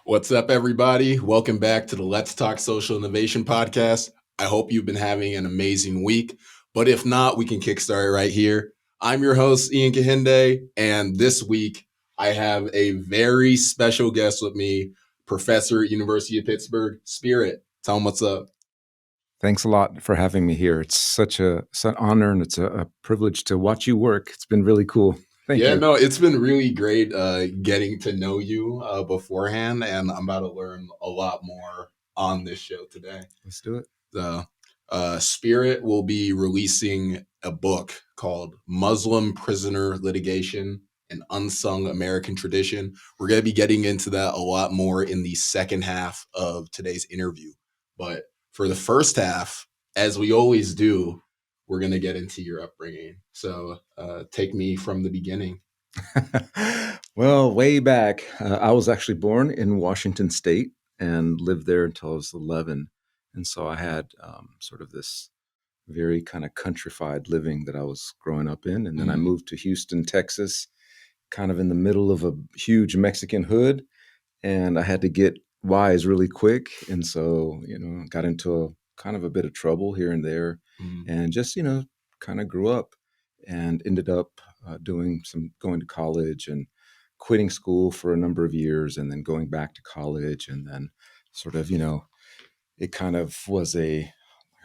What's up, everybody? Welcome back to the Let's Talk Social Innovation podcast. I hope you've been having an amazing week, but if not, we can kickstart it right here. I'm your host, Ian Kahinde, and this week I have a very special guest with me, professor at University of Pittsburgh, SpearIt. Tell him what's up. Thanks a lot for having me here. It's an honor and it's a privilege to watch you work. It's been really cool. Thank you. No, it's been really great getting to know you beforehand, and I'm about to learn a lot more on this show today. Let's do it. The SpearIt will be releasing a book called Muslim Prisoner Litigation, an Unsung American Tradition. We're going to be getting into that a lot more in the second half of today's interview. But for the first half, as we always do, we're going to get into your upbringing. So take me from the beginning. Well, way back, I was actually born in Washington State and lived there until I was 11. And so I had sort of this very kind of countrified living that I was growing up in. And then I moved to Houston, Texas, kind of in the middle of a huge Mexican hood. And I had to get wise really quick. And so, got into kind of a bit of trouble here and there and just, kind of grew up and ended up going to college and quitting school for a number of years and then going back to college. And then sort of, it kind of was a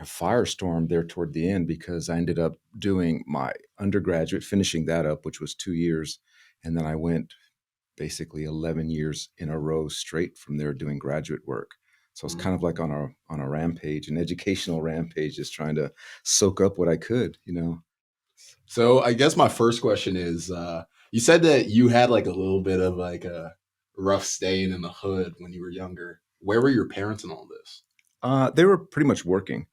firestorm there toward the end because I ended up doing my undergraduate, finishing that up, which was 2 years. And then I went basically 11 years in a row straight from there doing graduate work. So it's kind of like on a rampage, an educational rampage, just trying to soak up what I could, So I guess my first question is, you said that you had like a little bit of like a rough staying in the hood when you were younger. Where were your parents in all this? They were pretty much working.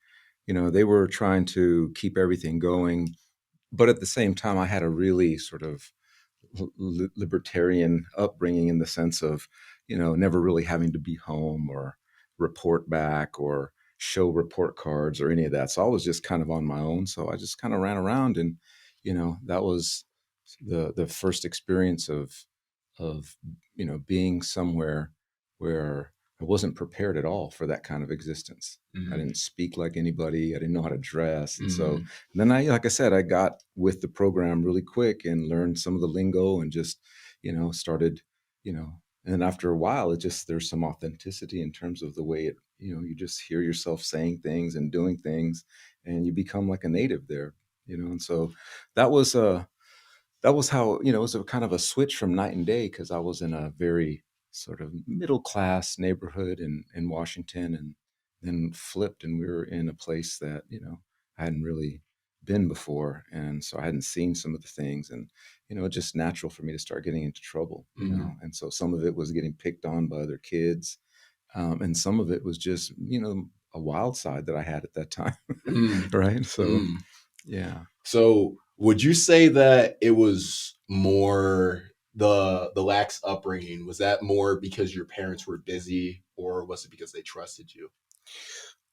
They were trying to keep everything going. But at the same time, I had a really sort of libertarian upbringing in the sense of, never really having to be home or report back or show report cards or any of that. So I was just kind of on my own. So I just kind of ran around and, that was the first experience of, being somewhere where I wasn't prepared at all for that kind of existence. I didn't speak like anybody. I didn't know how to dress. And so then like I said, I got with the program really quick and learned some of the lingo and just, started, and after a while, there's some authenticity in terms of the way it, you just hear yourself saying things and doing things and you become like a native there, and so that was how, it was a kind of a switch from night and day because I was in a very sort of middle class neighborhood in Washington and then flipped and we were in a place that, I hadn't really been before. And so I hadn't seen some of the things and, just natural for me to start getting into trouble, and so some of it was getting picked on by other kids. And some of it was just, a wild side that I had at that time. Right. So, yeah. So would you say that it was more the lax upbringing? Was that more because your parents were busy or was it because they trusted you?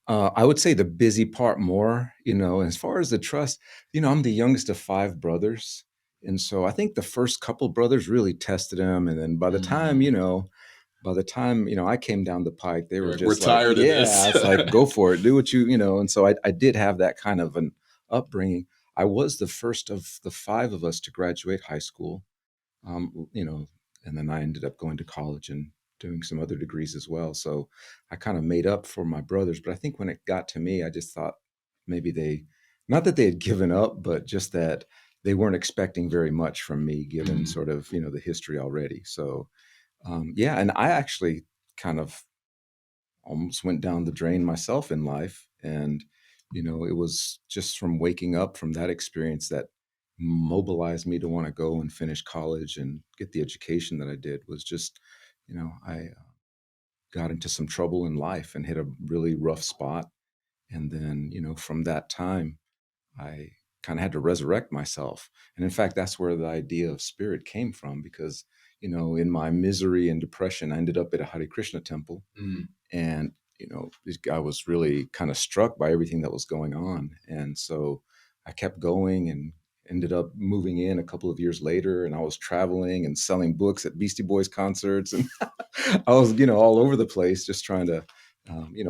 I would say the busy part more, as far as the trust, I'm the youngest of 5 brothers. And so I think the first couple brothers really tested him. And then by the time, I came down the pike, they were Like, just we're like, tired of yeah, this. it's like, go for it, do what and so I did have that kind of an upbringing. I was the first of the 5 of us to graduate high school, and then I ended up going to college and doing some other degrees as well. So I kind of made up for my brothers. But I think when it got to me, I just thought maybe not that they had given up, but just that they weren't expecting very much from me, given sort of, the history already. So, yeah. And I actually kind of almost went down the drain myself in life. And, it was just from waking up from that experience that mobilized me to want to go and finish college and get the education that I did was just, I got into some trouble in life and hit a really rough spot. And then, from that time, I kind of had to resurrect myself. And in fact, that's where the idea of SpearIt came from because, in my misery and depression, I ended up at a Hare Krishna temple. And, I was really kind of struck by everything that was going on. And so I kept going and ended up moving in a couple of years later, and I was traveling and selling books at Beastie Boys concerts, and I was, all over the place just trying to,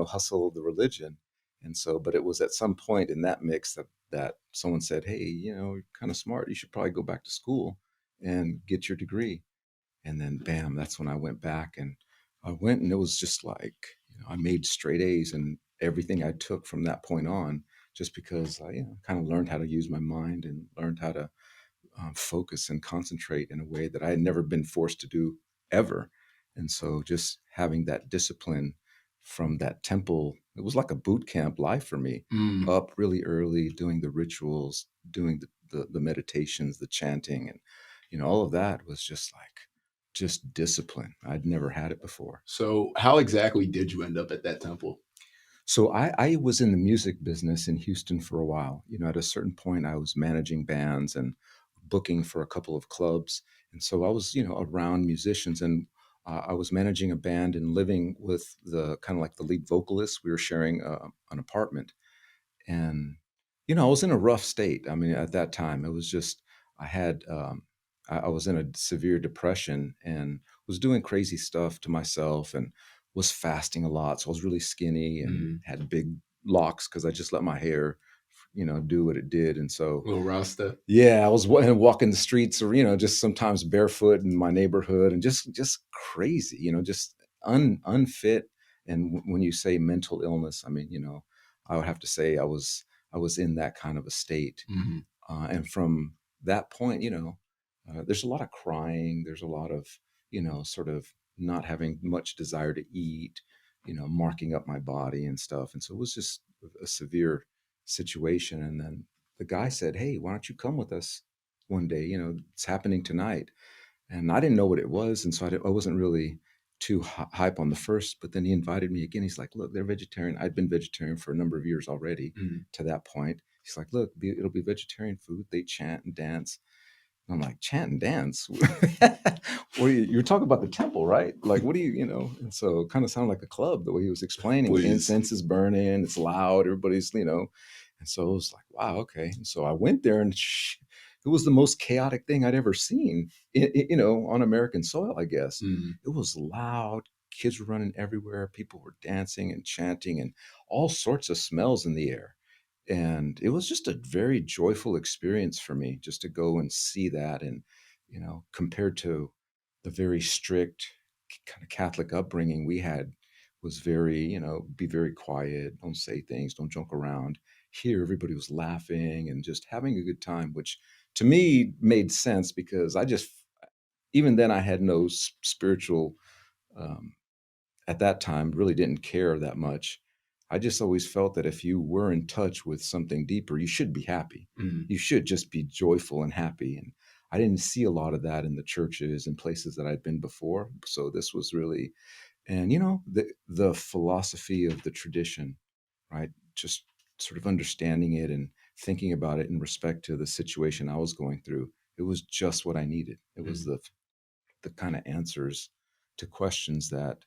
hustle the religion. And so, but it was at some point in that mix that someone said, "Hey, you're kind of smart. You should probably go back to school and get your degree." And then, bam, that's when I went back, and I went, and it was just like, I made straight A's and everything I took from that point on, just because I, kind of learned how to use my mind and learned how to focus and concentrate in a way that I had never been forced to do ever. And so just having that discipline from that temple, it was like a boot camp life for me. Mm. Up really early, doing the rituals, doing the meditations, the chanting, and all of that was just discipline. I'd never had it before. So how exactly did you end up at that temple? So I was in the music business in Houston for a while. At a certain point, I was managing bands and booking for a couple of clubs, and so I was, around musicians, and I was managing a band and living with the kind of like the lead vocalist. We were sharing an apartment, and I was in a rough state. I mean, at that time, it was just I had I was in a severe depression and was doing crazy stuff to myself and was fasting a lot. So I was really skinny and Mm. had big locks because I just let my hair, do what it did. And so, Little Rasta. yeah, I was walking the streets, or just sometimes barefoot in my neighborhood, and just crazy, just unfit. And when you say mental illness, I mean, I would have to say I was in that kind of a state. Mm-hmm. And from that point, there's a lot of crying. There's a lot of, sort of not having much desire to eat, marking up my body and stuff. And so it was just a severe situation. And then the guy said, "Hey, why don't you come with us one day? It's happening tonight." And I didn't know what it was. And so I wasn't really too hype on the first, but then he invited me again. He's like, "Look, they're vegetarian." I'd been vegetarian for a number of years already Mm. to that point. He's like, "Look, it'll be vegetarian food. They chant and dance." And I'm like, "Chant and dance? You're talking about the temple, right? Like, what do you, And so it kind of sounded like a club the way he was explaining. Please. Incense is burning, it's loud, everybody's, And so it was like, wow, okay. And so I went there, and it was the most chaotic thing I'd ever seen, on American soil, I guess. Mm. It was loud. Kids were running everywhere. People were dancing and chanting, and all sorts of smells in the air. And it was just a very joyful experience for me just to go and see that. And, compared to the very strict kind of Catholic upbringing we had, was very, be very quiet, don't say things, don't joke around. Here, everybody was laughing and just having a good time, which to me made sense because even then, I had no spiritual, um, at that time, really didn't care that much. I just always felt that if you were in touch with something deeper, you should be happy. Mm. You should just be joyful and happy. And I didn't see a lot of that in the churches and places that I'd been before. So this was really, and the philosophy of the tradition, right? Just sort of understanding it and thinking about it in respect to the situation I was going through. It was just what I needed. It was Mm. the kind of answers to questions that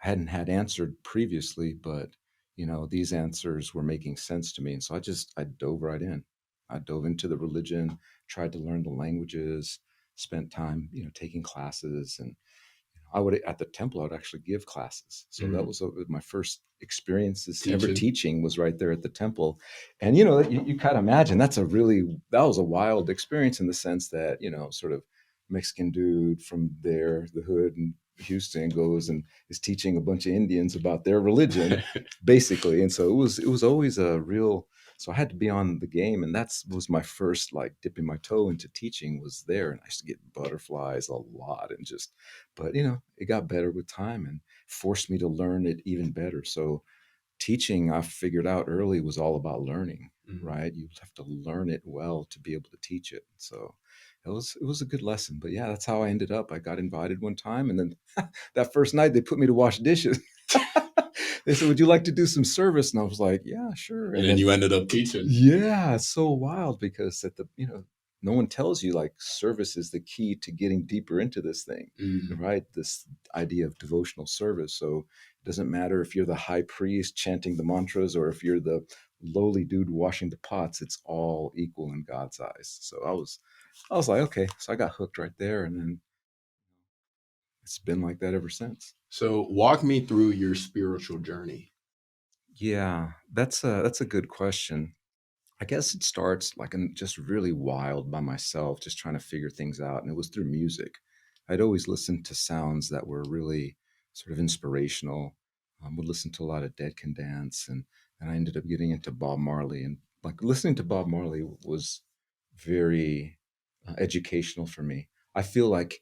I hadn't had answered previously, but these answers were making sense to me. And so I dove right in. I dove into the religion, tried to learn the languages, spent time, taking classes. And I would, at the temple, I would actually give classes. So that Mm. was my first experiences ever Teaching. teaching was right there at the temple. And, you kind of imagine that was a wild experience in the sense that, sort of Mexican dude from there, the hood in Houston, goes and is teaching a bunch of Indians about their religion, basically. And so it was always a real, so I had to be on the game. And that was my first, like, dipping my toe into teaching was there. And I used to get butterflies a lot and just, but it got better with time and forced me to learn it even better. So teaching, I figured out early, was all about learning, Mm. right? You have to learn it well to be able to teach it. So it was a good lesson. But yeah, that's how I ended up. I got invited one time, and then that first night they put me to wash dishes. They said, "Would you like to do some service?" And I was like, "Yeah, sure." And And then then, you ended up teaching. yeah, it's so wild because no one tells you, like, service is the key to getting deeper into this thing, Mm. right? This idea of devotional service. So it doesn't matter if you're the high priest chanting the mantras or if you're the lowly dude washing the pots, it's all equal in God's eyes. So I was like, okay. So I got hooked right there, and then it's been like that ever since. So walk me through your spiritual journey. Yeah, that's a good question. I guess it starts like I'm just really wild by myself, just trying to figure things out. And it was through music. I'd always listened to sounds that were really sort of inspirational. Would listen to a lot of Dead Can Dance, and I ended up getting into Bob Marley. And like listening to Bob Marley was very educational for me. I feel like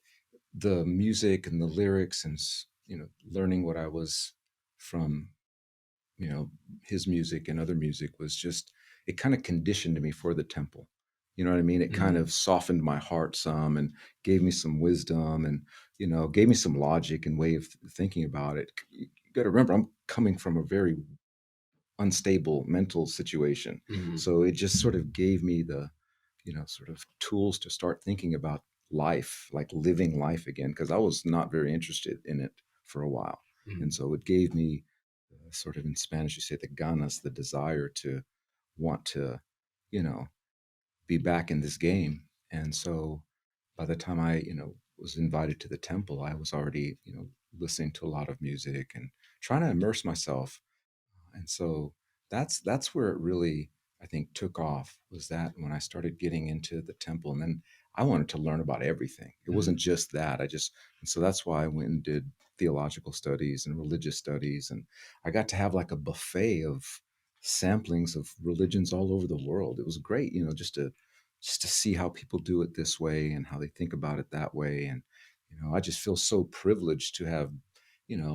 the music and the lyrics and learning what I was from you know his music and other music was just, it kind of conditioned me for the temple. You know what I mean? It kind Mm, of softened my heart some and gave me some wisdom, and gave me some logic and way of thinking about it. You got to remember, I'm coming from a very unstable mental situation, mm, so it just sort of gave me the sort of tools to start thinking about life, like living life again, because I was not very interested in it for a while. And mm, so it gave me sort of, in Spanish, you say the ganas, the desire to want to, you know, be back in this game. And so by the time I, was invited to the temple, I was already, listening to a lot of music and trying to immerse myself. And so that's where it really, I think, took off, was that when I started getting into the temple. And then I wanted to learn about everything. It wasn't mm, just that. And so that's why I went and did theological studies and religious studies. And I got to have like a buffet of samplings of religions all over the world. It was great, just to see how people do it this way and how they think about it that way. And I just feel so privileged to have,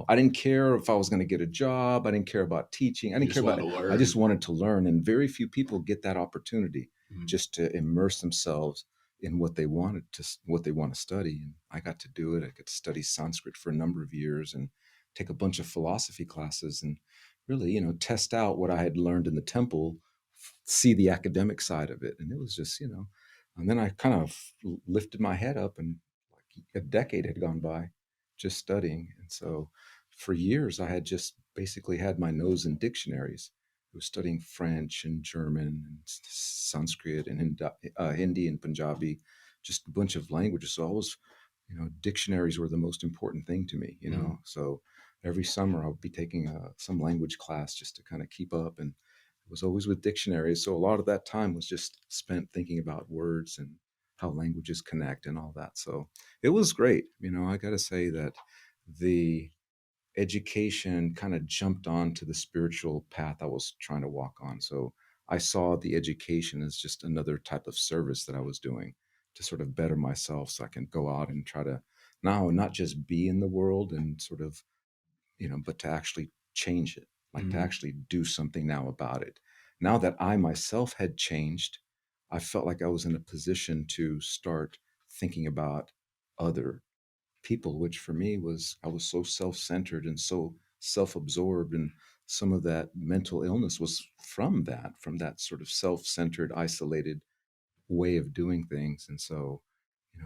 I didn't care if I was going to get a job. I didn't care about teaching. I you didn't care just about want it. to I just learn. wanted to learn. And very few people get that opportunity, Mm, just to immerse themselves in what they want to study. And I got to do it. I got to study Sanskrit for a number of years and take a bunch of philosophy classes and really, test out what I had learned in the temple, see the academic side of it. And it was just, and then I kind of lifted my head up, and like a decade had gone by just studying. And so for years, I had just basically had my nose in dictionaries. I was studying French and German and Sanskrit and Hindi and Punjabi, just a bunch of languages. So I was, dictionaries were the most important thing to me, mm. So every summer I'll be taking some language class just to kind of keep up. And it was always with dictionaries. So a lot of that time was just spent thinking about words and how languages connect and all that. So it was great. I got to say that the education kind of jumped onto the spiritual path I was trying to walk on. So I saw the education as just another type of service that I was doing to sort of better myself so I can go out and try to now not just be in the world and sort of, but to actually change it, like to Mm, actually do something now about it. Now that I myself had changed, I felt like I was in a position to start thinking about other people, which for me was, I was so self-centered and so self-absorbed, and some of that mental illness was from that sort of self-centered, isolated way of doing things. And so,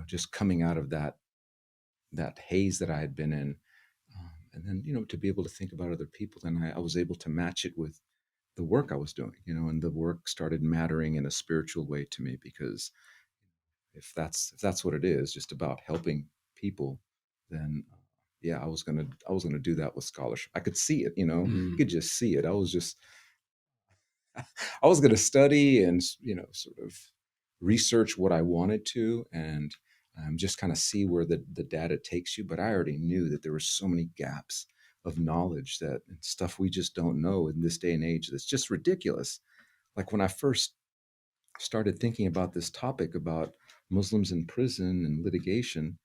just coming out of that haze that I had been in, and then to be able to think about other people, then I was able to match it with the work I was doing, and the work started mattering in a spiritual way to me, because if that's what it is, just about helping people, then yeah, I was gonna do that with scholarship. I could see it, you mm. could just see it. I was gonna study and sort of research what I wanted to, and just kind of see where the data takes you. But I already knew that there were so many gaps of knowledge, that and stuff we just don't know in this day and age, that's just ridiculous. Like when I first started thinking about this topic about Muslims in prison and litigation,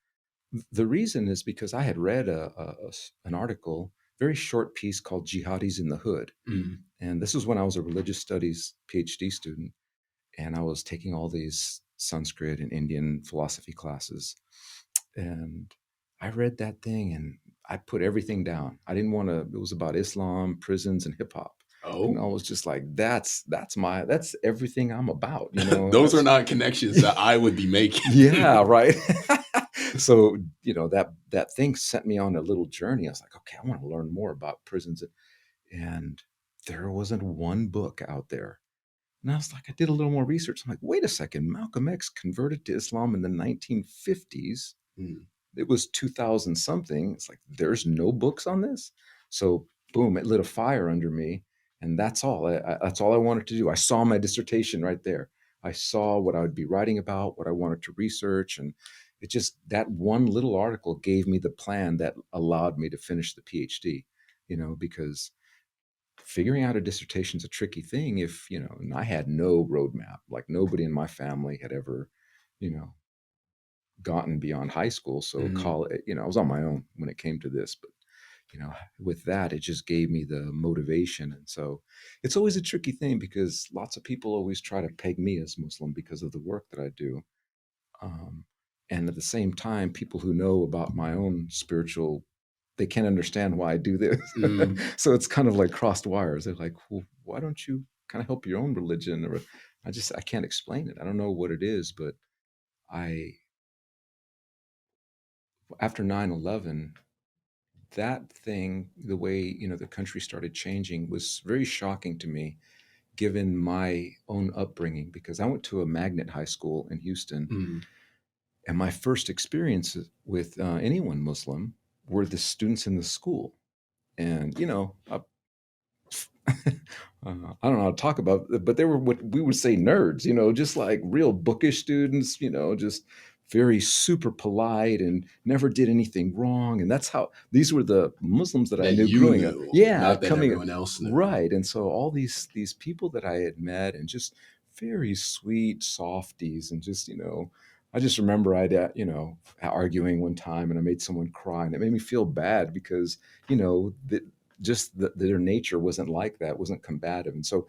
the reason is because I had read an article, very short piece called Jihadis in the Hood. Mm. And this was when I was a religious studies PhD student, and I was taking all these Sanskrit and Indian philosophy classes. And I read that thing and I put everything down. I didn't want to, it was about Islam, prisons, and hip hop. And I Oh, was just like, that's everything I'm about, those are that's not connections that I would be making. yeah, right. So, that thing sent me on a little journey. I was like, okay, I want to learn more about prisons. And there wasn't one book out there. And I was like, I did a little more research. I'm like, wait a second, Malcolm X converted to Islam in the 1950s. Mm. It was 2000 something. It's like, there's no books on this. So boom, it lit a fire under me. And that's all. That's all I wanted to do. I saw my dissertation right there. I saw what I would be writing about, what I wanted to research. And it just, that one little article gave me the plan that allowed me to finish the PhD, because figuring out a dissertation is a tricky thing if, and I had no roadmap. Like nobody in my family had ever, you know, gotten beyond high school. So Mm. college, I was on my own when it came to this, but with that, it just gave me the motivation. And so it's always a tricky thing because lots of people always try to peg me as Muslim because of the work that I do. Um, and at the same time, people who know about my own spiritual, they can't understand why I do this. Mm. So it's kind of like crossed wires. They're like, well, why don't you kind of help your own religion? Or I can't explain it. I don't know what it is, but I, after 9/11, that thing, the way, the country started changing was very shocking to me, given my own upbringing, because I went to a magnet high school in Houston. Mm. And my first experiences with anyone Muslim were the students in the school. And, I don't know how to talk about it, but they were what we would say nerds, just like real bookish students, just very super polite and never did anything wrong. And that's how these were the Muslims that I That knew you growing up. knew, Yeah, not that coming everyone else knew. right. And so all these people that I had met and just very sweet softies and just, I just remember arguing one time and I made someone cry and it made me feel bad because, their nature wasn't like that, wasn't combative. And so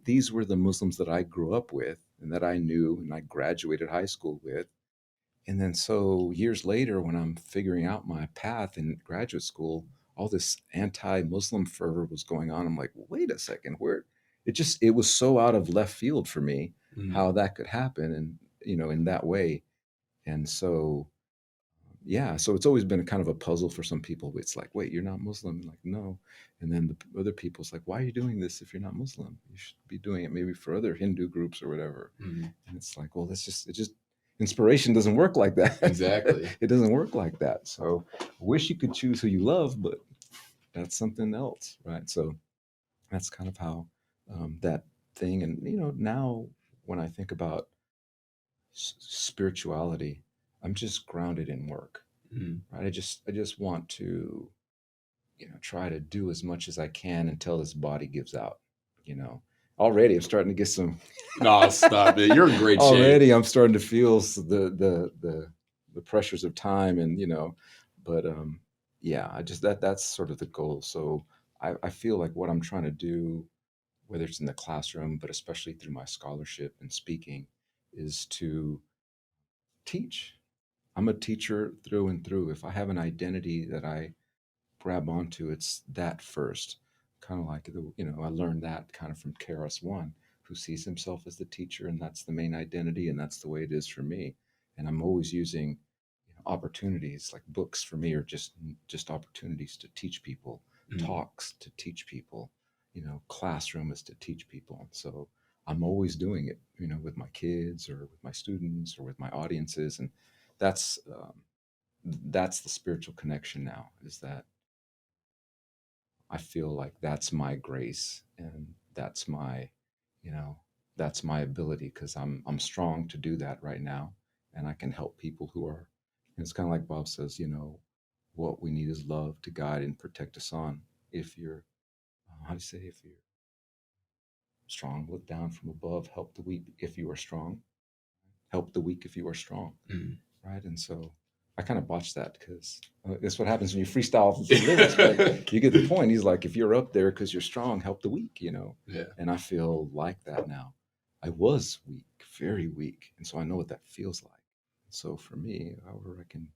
these were the Muslims that I grew up with and that I knew and I graduated high school with. And then so years later, when I'm figuring out my path in graduate school, all this anti-Muslim fervor was going on. I'm like, wait a second, where it was so out of left field for me Mm. how that could happen and in that way. And so yeah, so it's always been a kind of a puzzle for some people. It's like, wait, you're not Muslim? Like, no. And then the other people's like, why are you doing this if you're not Muslim? You should be doing it maybe for other Hindu groups or whatever. Mm. And it's like, well, inspiration doesn't work like that. Exactly. It doesn't work like that. So I wish you could choose who you love, but that's something else, right? So that's kind of how that thing. And, now when I think about spirituality, I'm just grounded in work. Mm. Right? I just want to, try to do as much as I can until this body gives out. You know, already I'm starting to get some. No, stop it. You're in great shape. Already I'm starting to feel the pressures of time, and but yeah, that's sort of the goal. So I feel like what I'm trying to do, whether it's in the classroom, but especially through my scholarship and speaking, is to teach. I'm a teacher through and through. If I have an identity that I grab onto, it's that first. Kind of like I learned that kind of from KRS One, who sees himself as the teacher, and that's the main identity, and that's the way it is for me. And I'm always using opportunities like books for me are just opportunities to teach people, Mm. talks to teach people, classroom is to teach people. And so I'm always doing it, with my kids or with my students or with my audiences, and that's that's the spiritual connection now. Is that I feel like that's my grace and you know, that's my ability because I'm strong to do that right now, and I can help people who are. And it's kind of like Bob says, what we need is love to guide and protect us on. If you're, how do you say, if you're strong, look down from above, help the weak if you are strong, help the weak if you are strong, Mm. right? And so I kind of botched that because that's what happens when you freestyle lyrics, right? You get the point. He's like, if you're up there because you're strong, help the weak, Yeah. And I feel like that now. I was weak, very weak, and so I know what that feels like. So for me, however, I can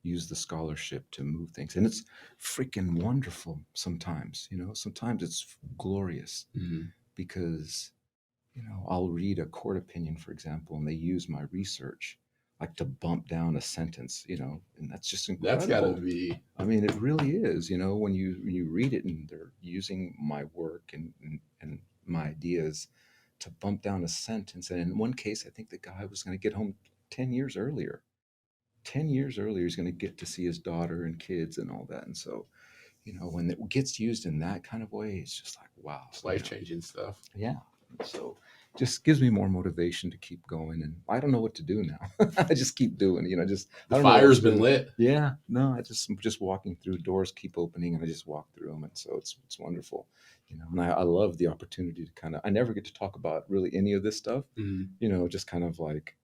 use the scholarship to move things, and it's freaking wonderful sometimes. Sometimes it's glorious Mm. because I'll read a court opinion, for example, and they use my research. like to bump down a sentence, and that's just That's got to incredible. be I mean, it really is, when you read it and they're using my work and my ideas to bump down a sentence. And in one case, I think the guy was going to get home 10 years earlier. 10 years earlier, he's going to get to see his daughter and kids and all that. And so, when it gets used in that kind of way, it's just like, wow, it's life changing stuff. yeah. So just gives me more motivation to keep going. And I don't know what to do now. I just keep doing, just, The I don't know what fire's to been do. lit. Yeah, no, I'm just walking through, doors keep opening and I just walk through them. And so it's wonderful, and I love the opportunity to I never get to talk about really any of this stuff, Mhm. just kind of like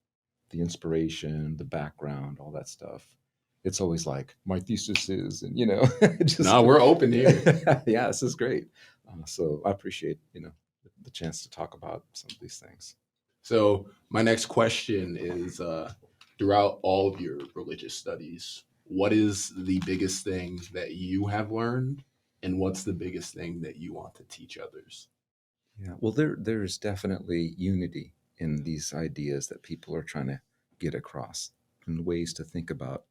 the inspiration, the background, all that stuff. It's always like my thesis is, and just No, we're open here. yeah, this is great. So I appreciate the chance to talk about some of these things. So my next question is, throughout all of your religious studies, what is the biggest thing that you have learned, and what's the biggest thing that you want to teach others? Yeah, well, there's definitely unity in these ideas that people are trying to get across, and ways to think about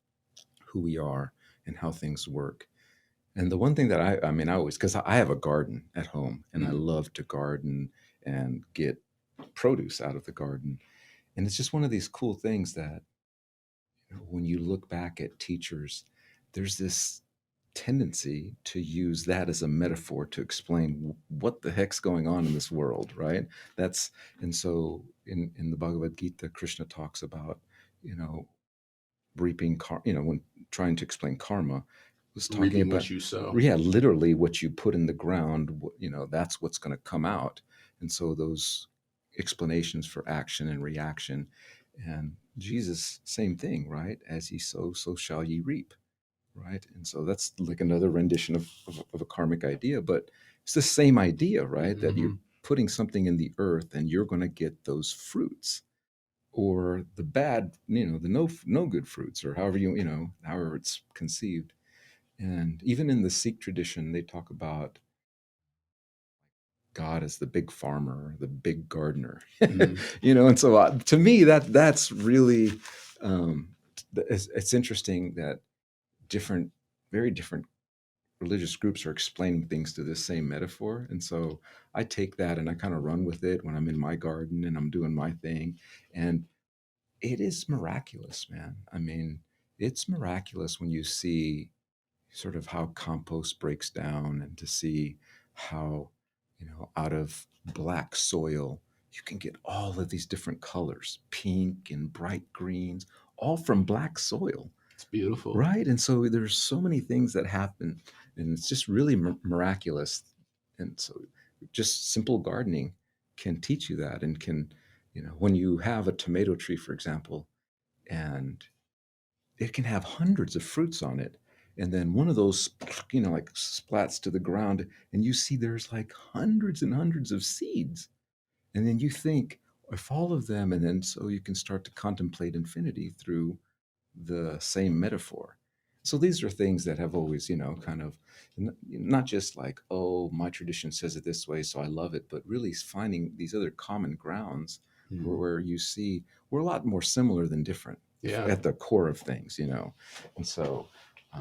who we are and how things work. And the one thing that I mean, I always, because I have a garden at home and I Mhm. love to garden and get produce out of the garden. And it's just one of these cool things that when you look back at teachers, there's this tendency to use that as a metaphor to explain what the heck's going on in this world, right? That's and so in the Bhagavad Gita, Krishna talks about, you know, reaping when trying to explain karma, was talking Reaping about, what you sow. yeah, literally what you put in the ground, that's what's going to come out. And so those explanations for action and reaction, and Jesus, same thing, right? As ye sow, so shall ye reap, right? And so that's like another rendition of a karmic idea, but it's the same idea, right? That you're Mhm. putting something in the earth and you're going to get those fruits, or the bad, the no good fruits, or however however it's conceived. And even in the Sikh tradition, they talk about God as the big farmer, the big gardener, Mhm. And so to me, that's really it's interesting that different, very different religious groups are explaining things to this same metaphor. And so I take that and I kind of run with it when I'm in my garden and I'm doing my thing. And it is miraculous, man. I mean, it's miraculous when you see sort of how compost breaks down, and to see how, out of black soil, you can get all of these different colors, pink and bright greens, all from black soil, It's beautiful. right? And so there's so many things that happen, and it's just really miraculous. And so just simple gardening can teach you that, and can, when you have a tomato tree, for example, and it can have hundreds of fruits on it. And then one of those, like splats to the ground, and you see there's like hundreds and hundreds of seeds. And then you think, if all of them, and then so you can start to contemplate infinity through the same metaphor. So these are things that have always, kind of not just like, oh, my tradition says it this way, so I love it, but really finding these other common grounds Mhm. where you see we're a lot more similar than different Yeah. at the core of things. And so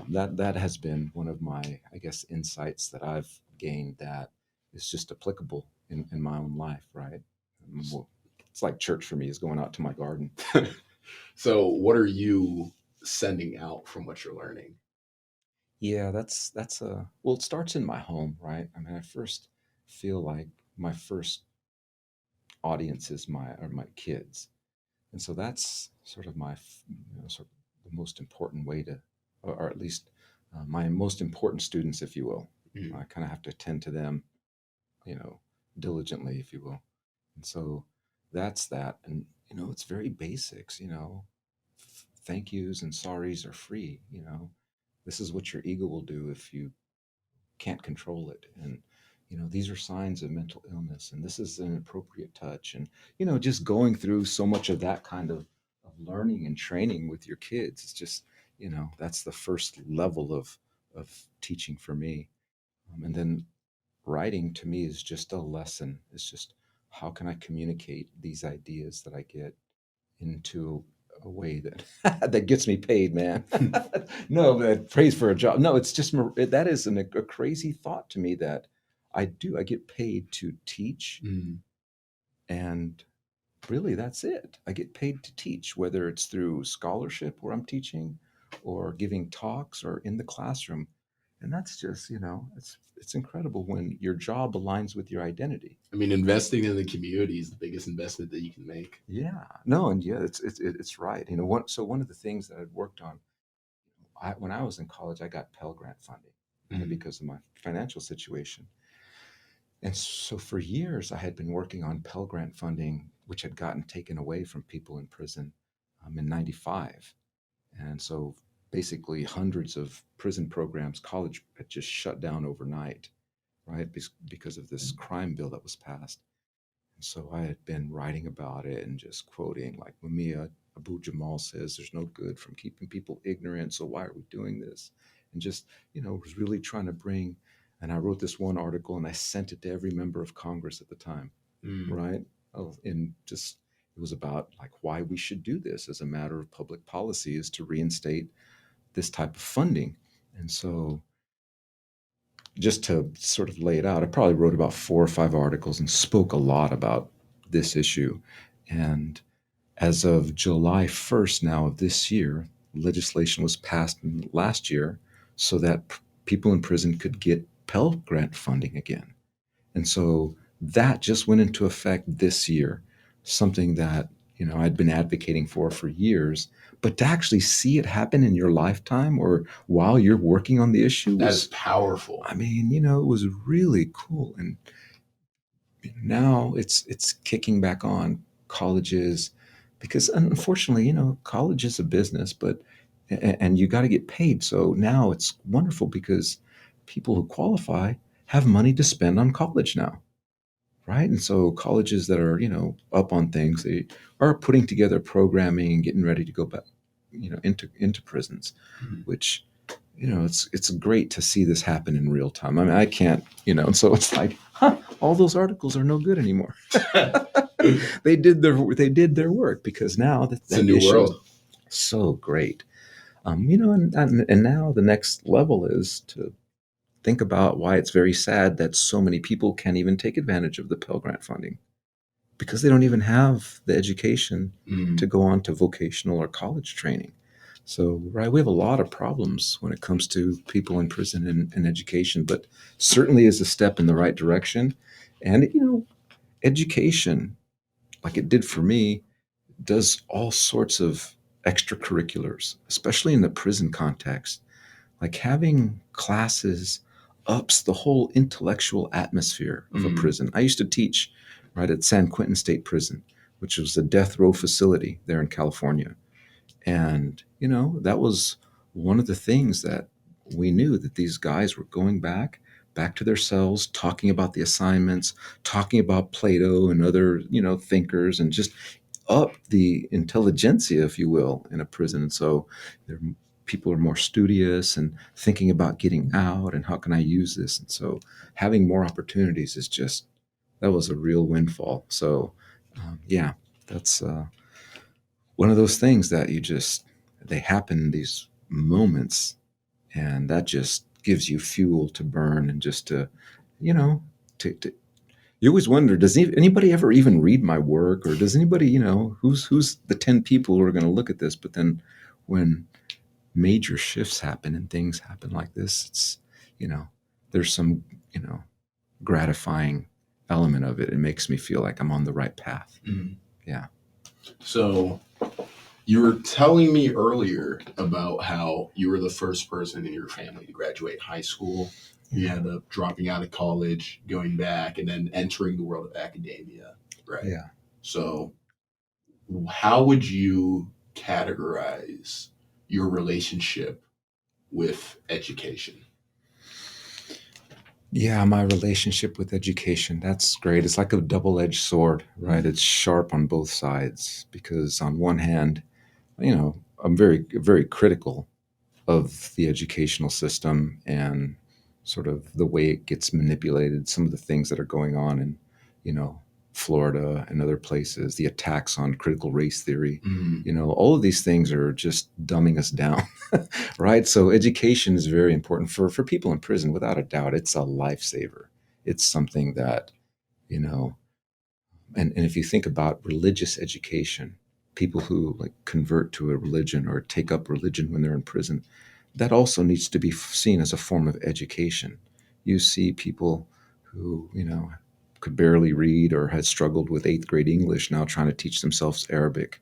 that has been one of my, I guess, insights that I've gained that is just applicable in my own life, right? Well, it's like church for me is going out to my garden. So what are you sending out from what you're learning? Yeah, that's a well, it starts in my home, right? I mean, I first feel like my first audience is my kids, and so that's sort of sort of the most important way to, or at least my most important students, if you will. Mhm. I kind of have to attend to them, you know, diligently, if you will. And so that's that, and it's very basics. Thank yous and sorries are free. This is what your ego will do if you can't control it. And these are signs of mental illness, and this is an appropriate touch. And just going through so much of that kind of learning and training with your kids, it's just that's the first level of teaching for me. And then writing to me is just a lesson. It's just, how can I communicate these ideas that I get into a way that that gets me paid, man. No, that praise for a job. No, it's just that is a crazy thought to me that I get paid to teach, Mm. and really that's it. I get paid to teach, whether it's through scholarship where I'm teaching, or giving talks, or in the classroom, and that's just it's incredible when your job aligns with your identity. I mean, investing in the community is the biggest investment that you can make. Yeah, no, and yeah, it's right. One of the things that I'd worked on, when I was in college, I got Pell Grant funding, Mm. because of my financial situation. And so for years, I had been working on Pell Grant funding, which had gotten taken away from people in prison in '95. And so basically, hundreds of prison programs, college had just shut down overnight, right? Because of this crime bill that was passed. And so I had been writing about it and just quoting, like Mumia Abu Jamal says, there's no good from keeping people ignorant. So why are we doing this? And just, was really trying to bring, and I wrote this one article and I sent it to every member of Congress at the time, Mm. right? And just, it was about like why we should do this as a matter of public policy, is to reinstate this type of funding. And so just to sort of lay it out, I probably wrote about 4 or 5 articles and spoke a lot about this issue. And as of July 1st now of this year, legislation was passed last year so that people in prison could get Pell Grant funding again. And so that just went into effect this year, something that, I'd been advocating for years. But to actually see it happen in your lifetime or while you're working on the issue That is was, powerful. I mean, it was really cool. And now it's kicking back on colleges, because unfortunately, college is a business, but and you got to get paid. So now it's wonderful because people who qualify have money to spend on college now, right? And so colleges that are, up on things, they are putting together programming and getting ready to go back, into prisons, Mm. which, it's great to see this happen in real time. I mean, I can't, and so it's like, huh, all those articles are no good anymore. They did their work, because now It's a that new issue is world. so great. And now the next level is to think about why it's very sad that so many people can't even take advantage of the Pell Grant funding, because they don't even have the education to Mm. go on to vocational or college training. So, right, we have a lot of problems when it comes to people in prison and education, but certainly is a step in the right direction. And, education, like it did for me, does all sorts of extracurriculars, especially in the prison context. Like having classes ups the whole intellectual atmosphere of a Mm. prison. I used to teach right at San Quentin State Prison, which was a death row facility there in California. And, that was one of the things that we knew, that these guys were going back to their cells, talking about the assignments, talking about Plato and other, thinkers, and just up the intelligentsia, if you will, in a prison. And so people are more studious and thinking about getting out and how can I use this. And so having more opportunities is just, that was a real windfall. So, yeah, that's one of those things that they happen in these moments, and that just gives you fuel to burn and just to, you know, to you always wonder, does anybody ever even read my work, or does anybody, who's the 10 people who are going to look at this? But then when major shifts happen and things happen like this, it's, you know, there's some, gratifying element of it. It makes me feel like I'm on the right path. Mm. Yeah. So you were telling me earlier about how you were the first person in your family to graduate high school. You Yeah. ended up dropping out of college, going back, and then entering the world of academia, right? Yeah. So how would you categorize your relationship with education? Yeah, my relationship with education, that's great. It's like a double-edged sword, right? Mm. It's sharp on both sides, because on one hand, I'm very, very critical of the educational system and sort of the way it gets manipulated, some of the things that are going on in, you know, Florida and other places, the attacks on critical race theory. Mm. All of these things are just dumbing us down, right? So education is very important for people in prison, without a doubt. It's a lifesaver. It's something that, you know, and if you think about religious education, people who like convert to a religion or take up religion when they're in prison, that also needs to be seen as a form of education. You see people who, could barely read or had struggled with eighth grade English now trying to teach themselves Arabic,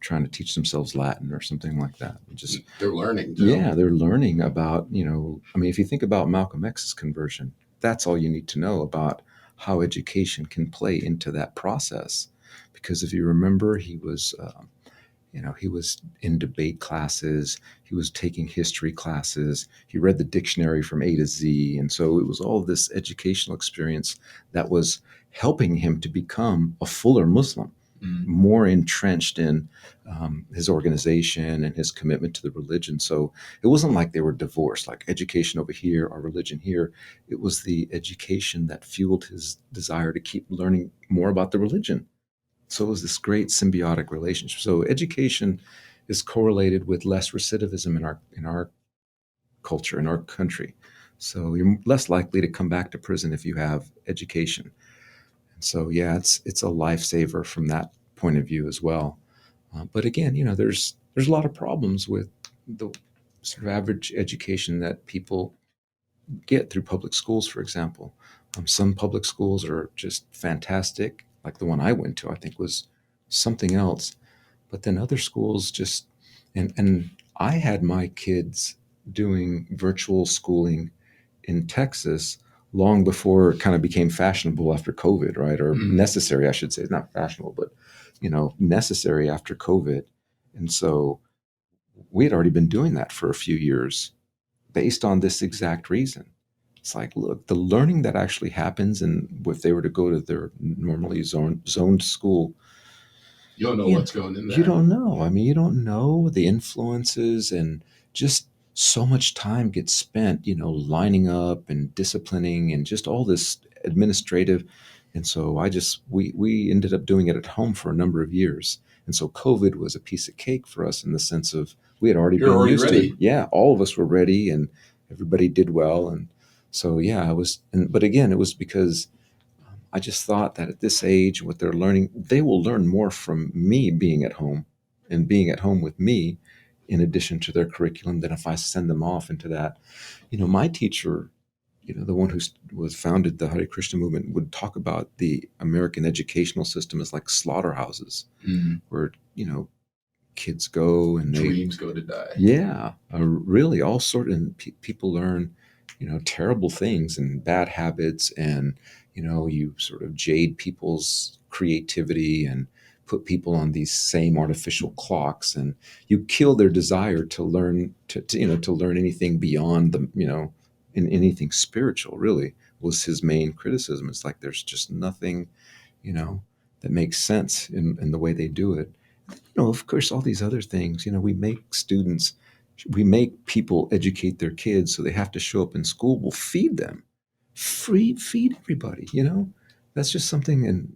trying to teach themselves Latin or something like that. Just They're learning too. yeah, they're learning about, I mean, if you think about Malcolm X's conversion, that's all you need to know about how education can play into that process. Because if you remember, he was in debate classes, he was taking history classes, he read the dictionary from A to Z. And so it was all this educational experience that was helping him to become a fuller Muslim, more entrenched in his organization and his commitment to the religion. So it wasn't like they were divorced, like education over here or religion here. It was the education that fueled his desire to keep learning more about the religion. So it was this great symbiotic relationship. So education is correlated with less recidivism in our culture, in our country. So you're less likely to come back to prison if you have education. And so yeah, it's a lifesaver from that point of view as well. But again, there's a lot of problems with the sort of average education that people get through public schools, for example. Some public schools are just fantastic, like the one I went to, I think was something else. But then other schools just, and I had my kids doing virtual schooling in Texas long before it kind of became fashionable after COVID, right? Or necessary, I should say. It's not fashionable, but necessary after COVID. And so we had already been doing that for a few years based on this exact reason. It's like, look, the learning that actually happens, and if they were to go to their normally zoned school, You don't know what's going in there. You don't know. I mean, you don't know the influences, and just so much time gets spent, lining up and disciplining and just all this administrative. And so we ended up doing it at home for a number of years. And so COVID was a piece of cake for us in the sense of we had already You're been already used ready. to it. Yeah, all of us were ready and everybody did well. And so, yeah, but again, it was because I just thought that at this age, what they're learning, they will learn more from me being at home and being at home with me in addition to their curriculum than if I send them off into that. My teacher, the one who was founded the Hare Krishna movement, would talk about the American educational system as like slaughterhouses, where, kids go and dreams go to die. Yeah, really, all sort and people learn, terrible things and bad habits, and you sort of jade people's creativity and put people on these same artificial clocks, and you kill their desire to learn to learn anything beyond the in anything spiritual. Really, was his main criticism. It's like there's just nothing, that makes sense in the way they do it. Of course, all these other things, we make people educate their kids, so they have to show up in school. We'll feed them, feed everybody. That's just something. And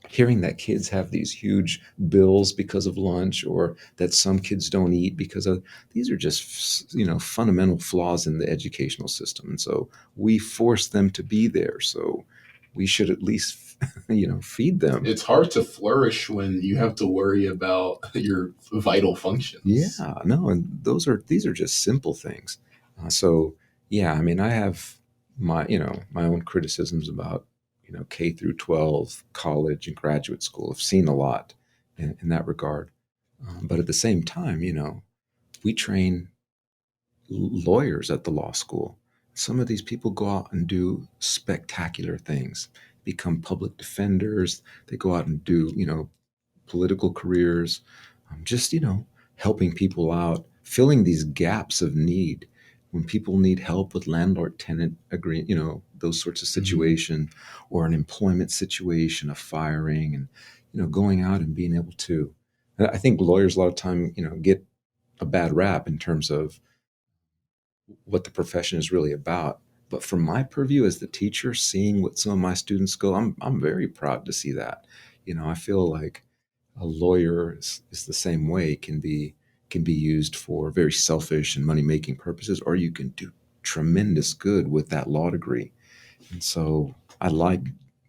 hearing that kids have these huge bills because of lunch, or that some kids don't eat because of these are just fundamental flaws in the educational system. And so we force them to be there. So we should at least feed them. It's hard to flourish when you have to worry about your vital functions. Yeah, no, and these are just simple things. So yeah, I mean, I have my own criticisms about K through 12, college and graduate school. I've seen a lot in that regard, but at the same time, we train lawyers at the law school. Some of these people go out and do spectacular things, become public defenders. They go out and do political careers, just helping people out, filling these gaps of need when people need help with landlord tenant agree, those sorts of situation, or an employment situation, a firing, and going out and being able to. I think lawyers a lot of time get a bad rap in terms of what the profession is really about. But from my purview as the teacher, seeing what some of my students go, I'm very proud to see that. I feel like a lawyer is the same way, can be used for very selfish and money making purposes, or you can do tremendous good with that law degree. And so I like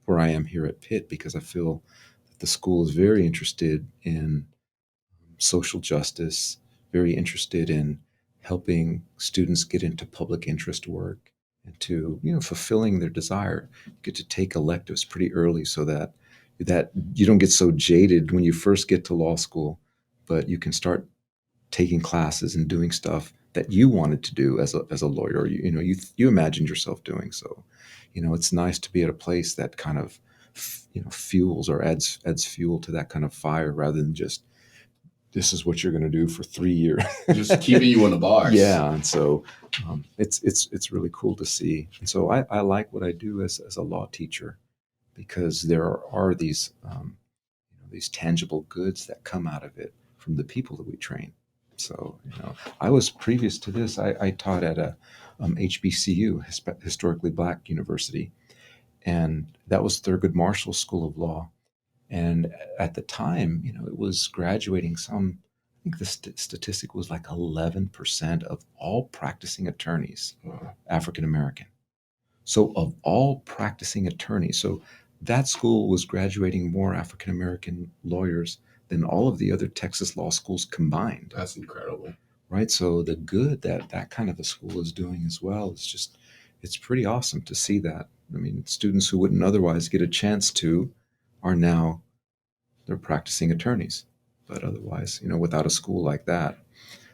where I am here at Pitt because I feel that the school is very interested in social justice, very interested in helping students get into public interest work and to fulfilling their desire. You get to take electives pretty early so that you don't get so jaded when you first get to law school, but you can start taking classes and doing stuff that you wanted to do as a lawyer, or you imagined yourself doing. So it's nice to be at a place that kind of fuels or adds fuel to that kind of fire, rather than just this is what you're going to do for 3 years. Just keeping you in the box. Yeah, and so it's really cool to see. And so I like what I do as a law teacher, because there are these tangible goods that come out of it from the people that we train. So I was previous to this. I taught at a HBCU, historically Black university, and that was Thurgood Marshall School of Law. And at the time, it was graduating some, I think the statistic was like 11% of all practicing attorneys, African American. So of all practicing attorneys, so that school was graduating more African American lawyers than all of the other Texas law schools combined. That's incredible. Right? So the good that kind of a school is doing as well, it's pretty awesome to see that. I mean, students who wouldn't otherwise get a chance to are now, they're practicing attorneys, but otherwise, without a school like that.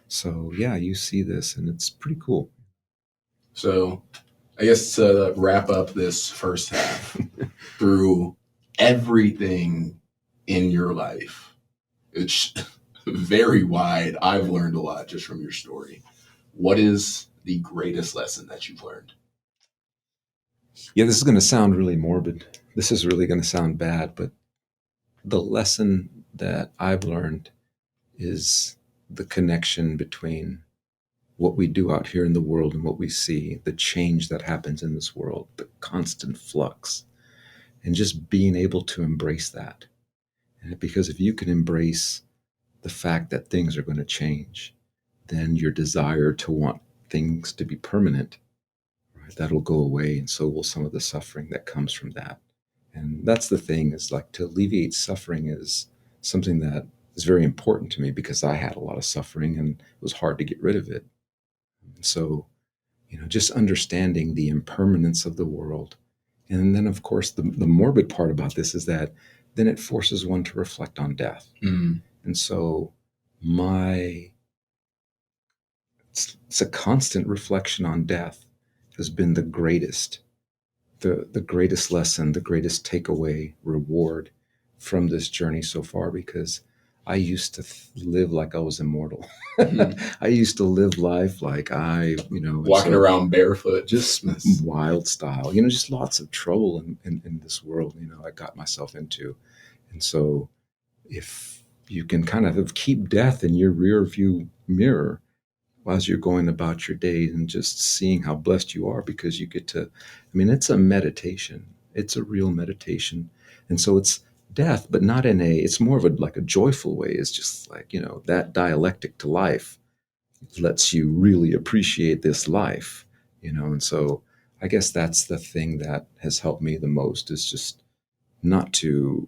So yeah, you see this and it's pretty cool. So I guess to wrap up this first half, through everything in your life, it's very wide. I've learned a lot just from your story. What is the greatest lesson that you've learned? Yeah, this is going to sound really morbid. This is really going to sound bad, but the lesson that I've learned is the connection between what we do out here in the world and what we see, the change that happens in this world, the constant flux, and just being able to embrace that. And because if you can embrace the fact that things are going to change, then your desire to want things to be permanent, right, that'll go away, and so will some of the suffering that comes from that. And that's the thing, is like, to alleviate suffering is something that is very important to me, because I had a lot of suffering and it was hard to get rid of it. And so, just understanding the impermanence of the world. And then, of course, the morbid part about this is that then it forces one to reflect on death. Mm. And so it's a constant reflection on death has been the greatest lesson, the greatest takeaway, reward from this journey so far, because I used to live like I was immortal. Mm-hmm. I used to live life like walking around barefoot, just wild style, just lots of trouble in this world, I got myself into. And so if you can kind of keep death in your rear view mirror as you're going about your day, and just seeing how blessed you are, because you get to, it's a meditation. It's a real meditation. And so it's death, but not it's more of a joyful way. It's just like, that dialectic to life lets you really appreciate this life, and so I guess that's the thing that has helped me the most, is just not to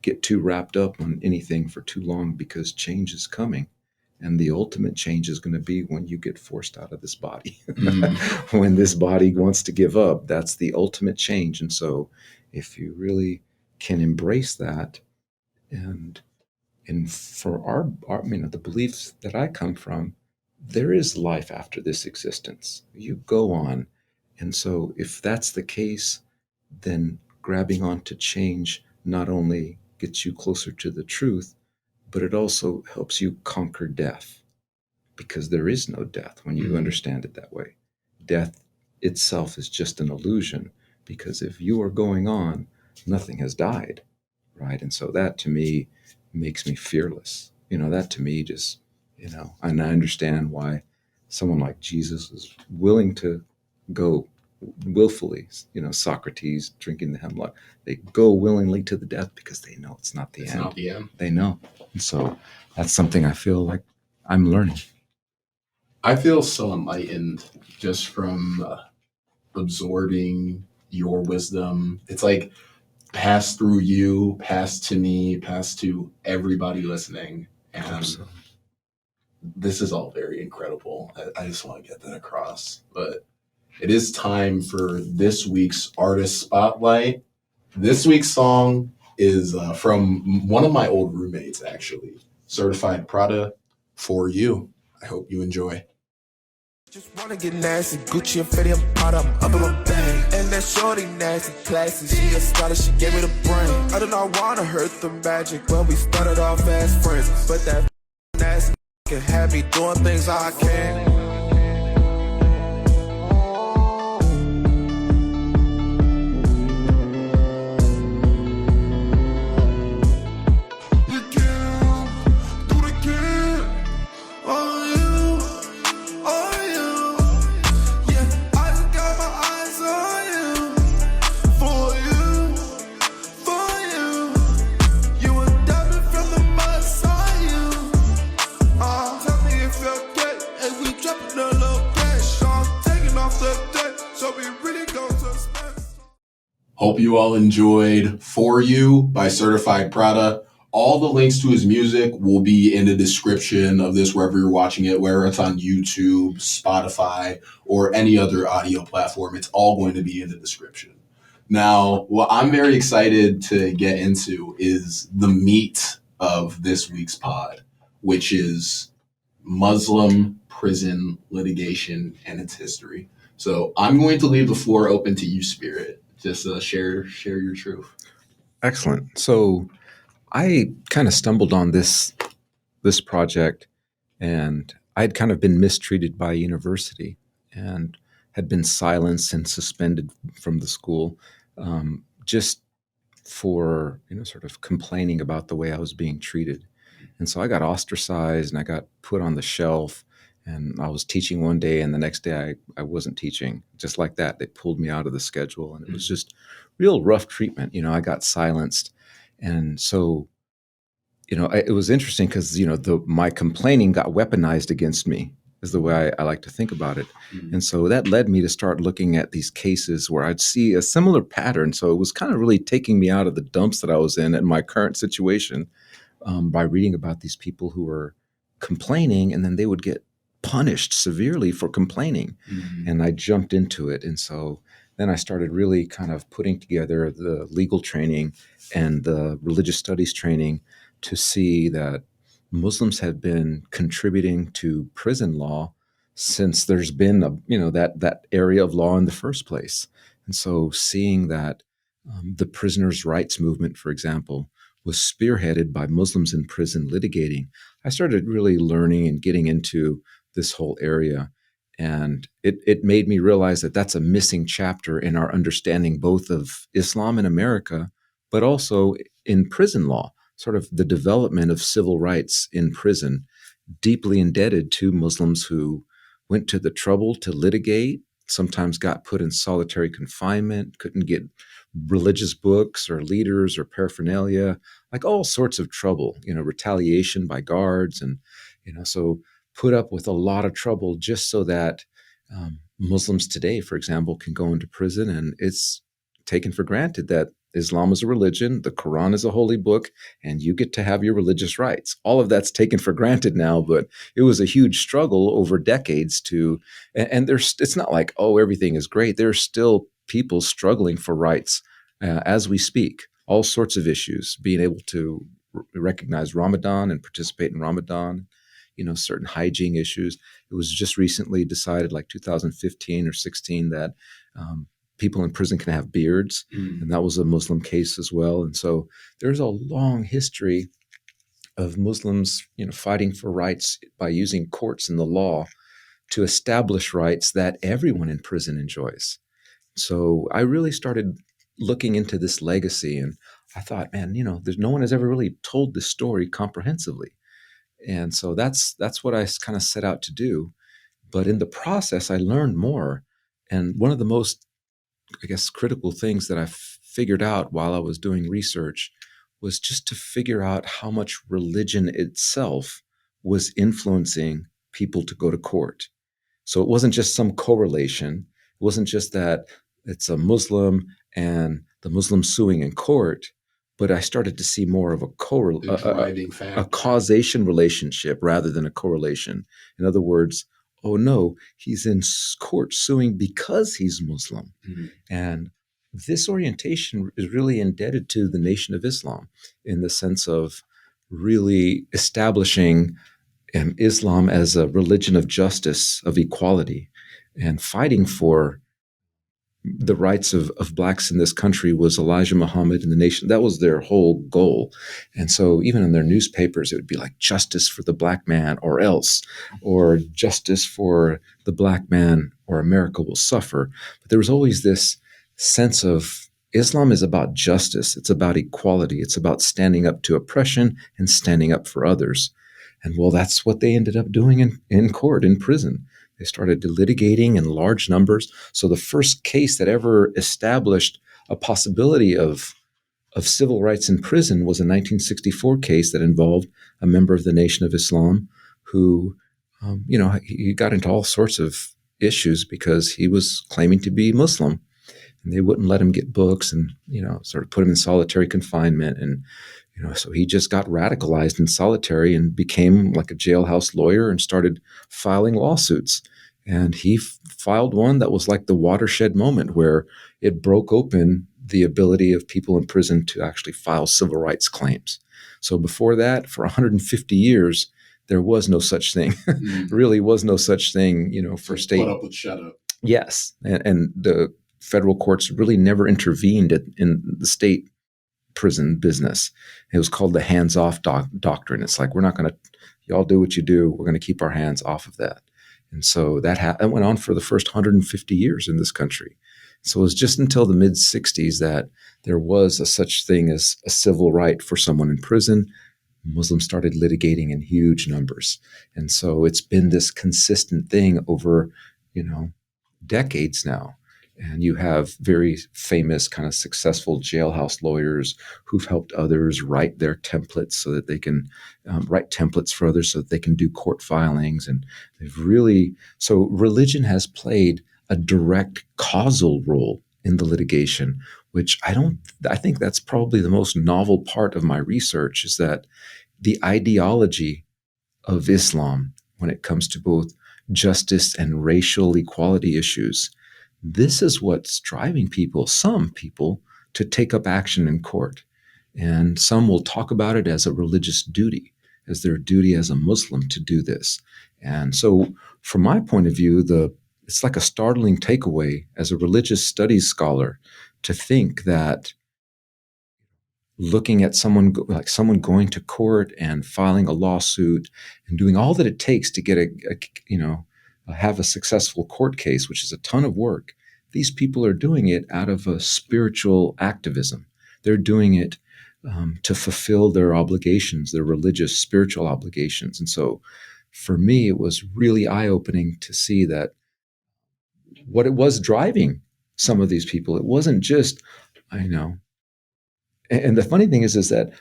get too wrapped up on anything for too long, because change is coming. And the ultimate change is going to be when you get forced out of this body. When this body wants to give up, that's the ultimate change. And so if you really can embrace that, and for our the beliefs that I come from, there is life after this existence. You go on. And so if that's the case, then grabbing onto change not only gets you closer to the truth, but it also helps you conquer death, because there is no death when you understand it that way. Death itself is just an illusion, because if you are going on, nothing has died, right? And so that to me makes me fearless. That to me just, and I understand why someone like Jesus is willing to go willfully, Socrates drinking the hemlock. They go willingly to the death because they know it's not the It's end. not the end. They know. And so that's something I feel like I'm learning. I feel so enlightened just from absorbing your wisdom. It's like passed through you, passed to me, passed to everybody listening. And So. this is all very incredible. I just want to get that across. But it is time for this week's artist spotlight. This week's song is from one of my old roommates, actually, Certified Prada, For You. I hope you enjoy. Just wanna get nasty, Gucci and Fetty, I'm proud, I'm up in my bag. And that shorty nasty, classy, she a scholar, she gave me the brain. I do not wanna hurt the magic, but we started off as friends. But that nasty can have me doing things I can't. Hope you all enjoyed For You by Certified Prada. All the links to his music will be in the description of this, wherever you're watching it, whether it's on YouTube, Spotify, or any other audio platform. It's all going to be in the description. Now, what I'm very excited to get into is the meat of this week's pod, which is Muslim prison litigation and its history. So I'm going to leave the floor open to you, SpearIt. Just share your truth. Excellent. So I kind of stumbled on this project, and I'd kind of been mistreated by a university and had been silenced and suspended from the school, just for sort of complaining about the way I was being treated. And so I got ostracized and I got put on the shelf. And I was teaching one day, and the next day I wasn't teaching. Just like that, they pulled me out of the schedule, and it was just real rough treatment. I got silenced, and so it was interesting because my complaining got weaponized against me, is the way I like to think about it. Mm-hmm. And so that led me to start looking at these cases where I'd see a similar pattern. So it was kind of really taking me out of the dumps that I was in my current situation, by reading about these people who were complaining, and then they would get punished severely for complaining. Mm-hmm. And I jumped into it. And so then I started really kind of putting together the legal training and the religious studies training to see that Muslims have been contributing to prison law since there's been that area of law in the first place. And so seeing that the prisoners' rights movement, for example, was spearheaded by Muslims in prison litigating, I started really learning and getting into this whole area. And it made me realize that that's a missing chapter in our understanding both of Islam in America, but also in prison law, sort of the development of civil rights in prison, deeply indebted to Muslims who went to the trouble to litigate, sometimes got put in solitary confinement, couldn't get religious books or leaders or paraphernalia, like all sorts of trouble, retaliation by guards. And, so put up with a lot of trouble just so that Muslims today, for example, can go into prison. And it's taken for granted that Islam is a religion, the Quran is a holy book, and you get to have your religious rights. All of that's taken for granted now, but it was a huge struggle over decades and it's not like, oh, everything is great. There's still people struggling for rights as we speak, all sorts of issues, being able to recognize Ramadan and participate in Ramadan, certain hygiene issues. It was just recently decided, like 2015 or 16, that people in prison can have beards, and that was a Muslim case as well. And so there's a long history of Muslims, fighting for rights by using courts and the law to establish rights that everyone in prison enjoys. So I really started looking into this legacy, and I thought, man, there's no one has ever really told this story comprehensively. And so that's what I kind of set out to do. But in the process, I learned more. And one of the most I guess, critical things that I figured out while I was doing research was just to figure out how much religion itself was influencing people to go to court. So it wasn't just some correlation. It wasn't just that it's a Muslim and the Muslim suing in court, but I started to see more of a causation relationship rather than a correlation. In other words, oh no, he's in court suing because he's Muslim. Mm-hmm. And this orientation is really indebted to the Nation of Islam in the sense of really establishing Islam as a religion of justice, of equality, and fighting for the rights of blacks in this country was Elijah Muhammad and the nation. That was their whole goal. And so even in their newspapers, it would be like justice for the black man or else, or justice for the black man or America will suffer. But there was always this sense of Islam is about justice. It's about equality. It's about standing up to oppression and standing up for others. And well, that's what they ended up doing in court, in prison. They started litigating in large numbers. So the first case that ever established a possibility of civil rights in prison was a 1964 case that involved a member of the Nation of Islam who, he got into all sorts of issues because he was claiming to be Muslim. And they wouldn't let him get books and, sort of put him in solitary confinement. And, so he just got radicalized in solitary and became like a jailhouse lawyer and started filing lawsuits. And he filed one that was like the watershed moment where it broke open the ability of people in prison to actually file civil rights claims. So before that, for 150 years, there was no such thing. Really was no such thing, for state. Put up with shut up. Yes. And the federal courts really never intervened in the state prison business. It was called the hands-off doctrine. It's like, we're not going to, y'all do what you do. We're going to keep our hands off of that. And so that went on for the first 150 years in this country. So it was just until the mid-60s that there was a such thing as a civil right for someone in prison. Muslims started litigating in huge numbers. And so it's been this consistent thing over, decades now. And you have very famous kind of successful jailhouse lawyers who've helped others write their templates so that they can write templates for others so that they can do court filings. And so religion has played a direct causal role in the litigation, which I think that's probably the most novel part of my research, is that the ideology of Islam when it comes to both justice and racial equality issues, this is what's driving some people to take up action in court. And some will talk about it as a religious duty, as their duty as a Muslim to do this. And so from my point of view, it's like a startling takeaway as a religious studies scholar to think that looking at someone going to court and filing a lawsuit and doing all that it takes to get have a successful court case, which is a ton of work. These people are doing it out of a spiritual activism. They're doing it to fulfill their obligations, their religious, spiritual obligations. And so for me, it was really eye-opening to see that what it was driving some of these people. It wasn't just, and the funny thing is that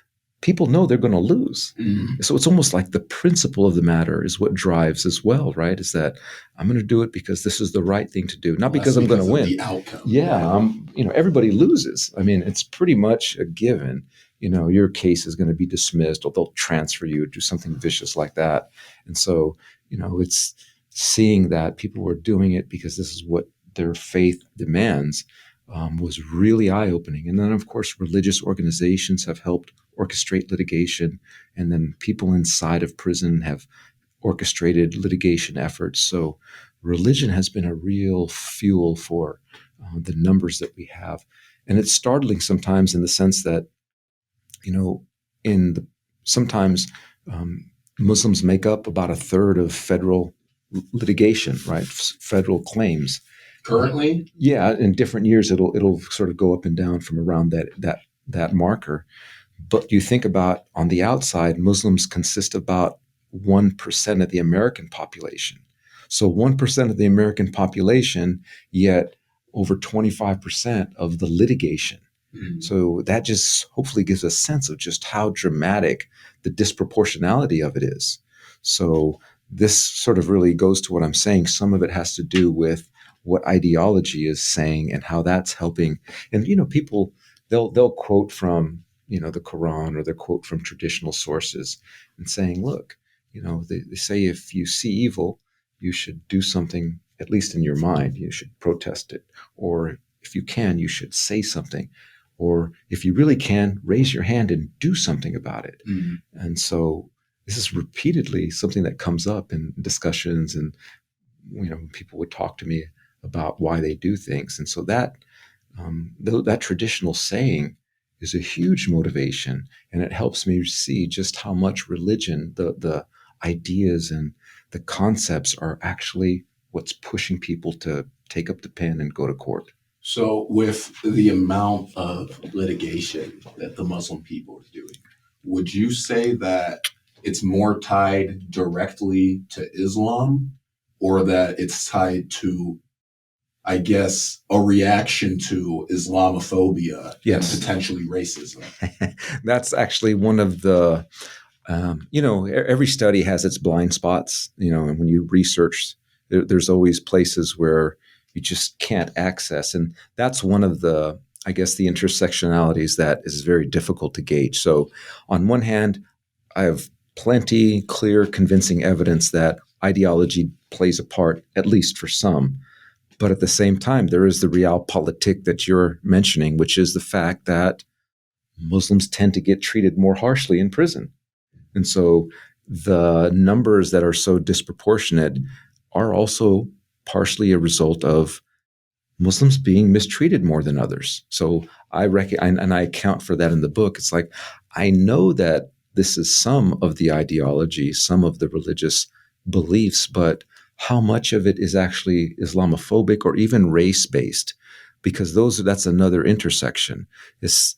people know they're going to lose. So it's almost like the principle of the matter is what drives as well, right? Is that I'm going to do it because this is the right thing to do, not because I'm going to win. The outcome. Yeah, everybody loses. I mean, it's pretty much a given. Your case is going to be dismissed, or they'll transfer you, do something vicious like that. And so, it's seeing that people were doing it because this is what their faith demands was really eye-opening. And then, of course, religious organizations have helped orchestrate litigation, and then people inside of prison have orchestrated litigation efforts. So religion has been a real fuel for the numbers that we have. And it's startling sometimes in the sense that, sometimes Muslims make up about a third of federal litigation, right? Federal claims. Currently? Yeah, in different years, it'll sort of go up and down from around that marker. But you think about, on the outside, Muslims consist of about 1% of the American population. So 1% of the American population, yet over 25% of the litigation. Mm-hmm. So that just hopefully gives a sense of just how dramatic the disproportionality of it is. So this sort of really goes to what I'm saying. Some of it has to do with what ideology is saying and how that's helping. And, people, they'll quote from, the Quran, or they'll quote from traditional sources and saying, look, they say if you see evil, you should do something, at least in your mind. You should protest it. Or if you can, you should say something. Or if you really can, raise your hand and do something about it. Mm-hmm. And so this is repeatedly something that comes up in discussions, and people would talk to me about why they do things. And so that that traditional saying is a huge motivation, and it helps me see just how much religion, the ideas and the concepts, are actually what's pushing people to take up the pen and go to court. So with the amount of litigation that the Muslim people are doing, would you say that it's more tied directly to Islam, or that it's tied to, I guess, a reaction to Islamophobia Yes. and potentially racism? That's actually one of the, every study has its blind spots, and when you research, there's always places where you just can't access. And that's one of the, I guess, the intersectionalities that is very difficult to gauge. So on one hand, I have plenty clear, convincing evidence that ideology plays a part, at least for some. But at the same time, there is the realpolitik that you're mentioning, which is the fact that Muslims tend to get treated more harshly in prison. And so the numbers that are so disproportionate are also partially a result of Muslims being mistreated more than others. So I account for that in the book. It's like, I know that this is some of the ideology, some of the religious beliefs, but how much of it is actually Islamophobic or even race-based? Because that's another intersection. Is,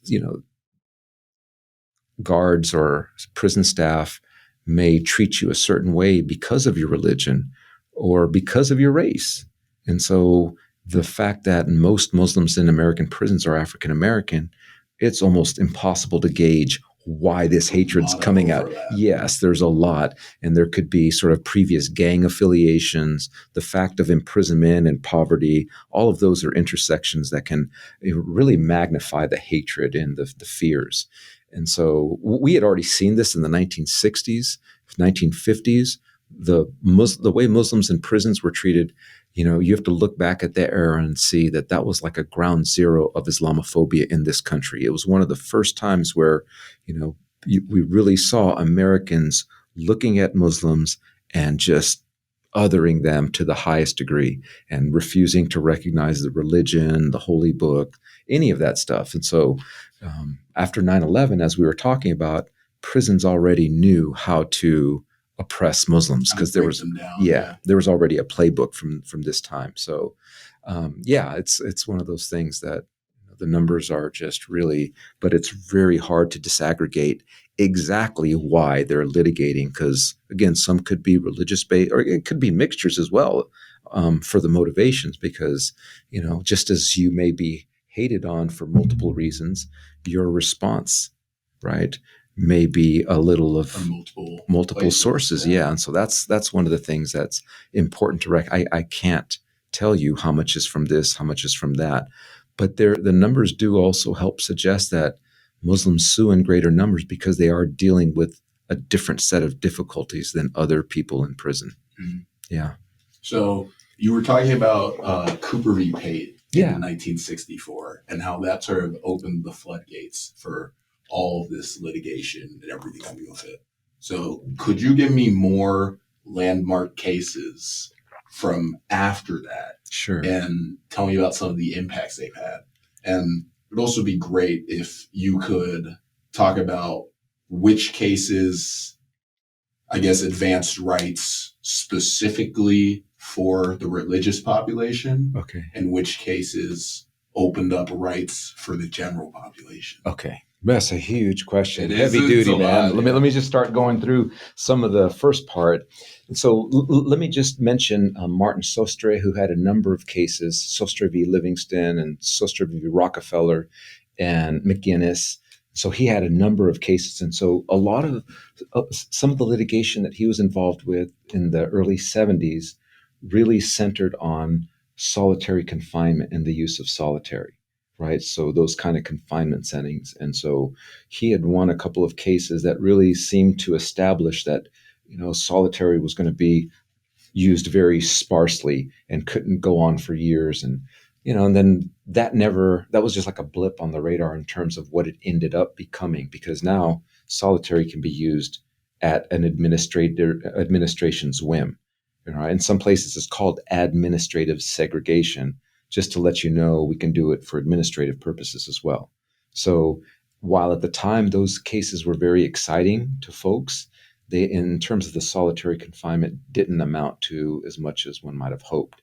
guards or prison staff may treat you a certain way because of your religion or because of your race. And so the fact that most Muslims in American prisons are African American, it's almost impossible to gauge why this hatred's coming out. Yes, there's a lot. And there could be sort of previous gang affiliations, the fact of imprisonment and poverty. All of those are intersections that can really magnify the hatred and the fears. And so we had already seen this in the 1960s, 1950s. The way Muslims in prisons were treated, you have to look back at that era and see that was like a ground zero of Islamophobia in this country. It was one of the first times where, we really saw Americans looking at Muslims and just othering them to the highest degree and refusing to recognize the religion, the holy book, any of that stuff. And so after 9/11, as we were talking about, prisons already knew how to oppress Muslims because there was there was already a playbook from this time. So it's one of those things that the numbers are just really, but it's very hard to disaggregate exactly why they're litigating, because again, some could be religious based, or it could be mixtures as well for the motivations, because just as you may be hated on for multiple reasons, your response, right, may be a little of multiple sources. Yeah. And so that's one of the things that's important to I can't tell you how much is from this, how much is from that. But the numbers do also help suggest that Muslims sue in greater numbers because they are dealing with a different set of difficulties than other people in prison. Mm-hmm. Yeah. So you were talking about Cooper v. Pate in 1964 and how that sort of opened the floodgates for all of this litigation and everything coming with it. So could you give me more landmark cases from after that? Sure. And tell me about some of the impacts they've had. And it would also be great if you could talk about which cases, I guess, advanced rights specifically for the religious population. Okay. And which cases opened up rights for the general population. Okay. That's a huge question. It is. Heavy It's duty, a man. lot, Let me just start going through some of the first part. And so let me just mention Martin Sostre, who had a number of cases, Sostre v. Livingston and Sostre v. Rockefeller and McGinnis. So he had a number of cases. And so a lot of some of the litigation that he was involved with in the early 70s really centered on solitary confinement and the use of solitary. Right. So those kind of confinement settings. And so he had won a couple of cases that really seemed to establish that, solitary was going to be used very sparsely and couldn't go on for years. And then that was just like a blip on the radar in terms of what it ended up becoming, because now solitary can be used at an administration's whim. In some places it's called administrative segregation, just to let you know we can do it for administrative purposes as well. So while at the time those cases were very exciting to folks, they, in terms of the solitary confinement, didn't amount to as much as one might have hoped.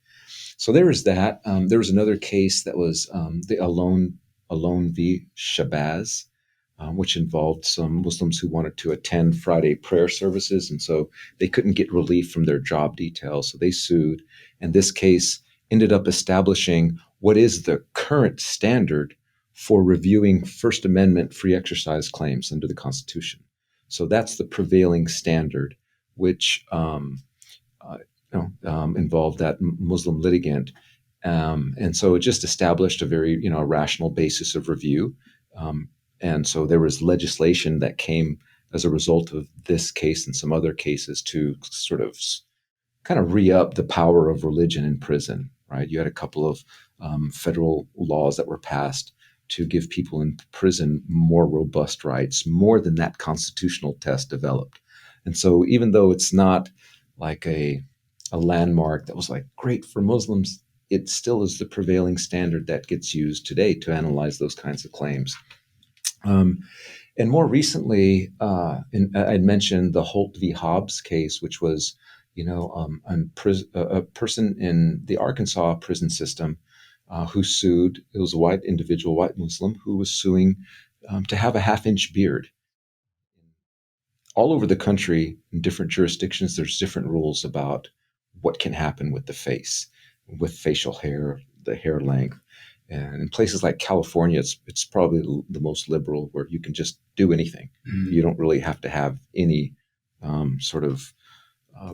So there was that. There was another case that was the Alone v. Shabazz, which involved some Muslims who wanted to attend Friday prayer services, and so they couldn't get relief from their job details, so they sued. And this case ended up establishing what is the current standard for reviewing First Amendment free exercise claims under the Constitution. So that's the prevailing standard, which involved that Muslim litigant. And so it just established a very, rational basis of review. And so there was legislation that came as a result of this case and some other cases to sort of kind of re-up the power of religion in prison, right? You had a couple of federal laws that were passed to give people in prison more robust rights, more than that constitutional test developed. And so even though it's not like a landmark that was like great for Muslims, it still is the prevailing standard that gets used today to analyze those kinds of claims. And more recently, I'd mentioned the Holt v. Hobbs case, which was, a person in the Arkansas prison system who sued. It was a white individual, white Muslim, who was suing to have a half-inch beard. All over the country, in different jurisdictions, there's different rules about what can happen with the face, with facial hair, the hair length. And in places like California, it's probably the most liberal, where you can just do anything. Mm-hmm. You don't really have to have any sort of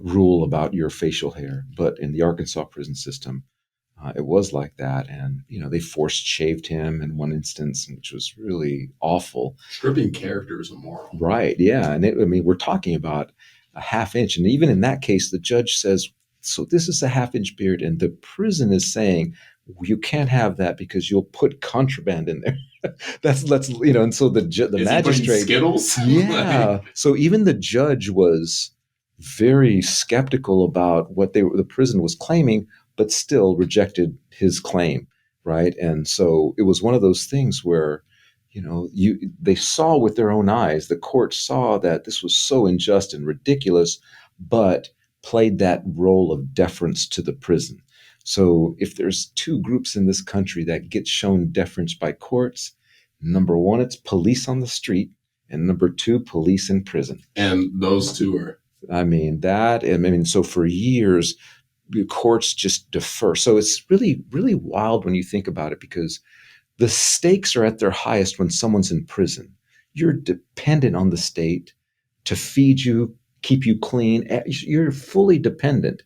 rule about your facial hair. But in the Arkansas prison system, it was like that. And, they forced shaved him in one instance, which was really awful. Stripping character is immoral. Right. Yeah. And we're talking about a half inch. And even in that case, the judge says, so this is a half-inch beard. And the prison is saying, you can't have that because you'll put contraband in there. And so the magistrate, Skittles. Yeah. So even the judge was very skeptical about what the prison was claiming, but still rejected his claim. Right. And so it was one of those things where, they saw with their own eyes, the court saw that this was so unjust and ridiculous, but played that role of deference to the prison. So if there's two groups in this country that get shown deference by courts, number one, it's police on the street, and number two, police in prison. And those two are... So for years, the courts just defer. So it's really, really wild when you think about it, because the stakes are at their highest when someone's in prison. You're dependent on the state to feed you, keep you clean. You're fully dependent.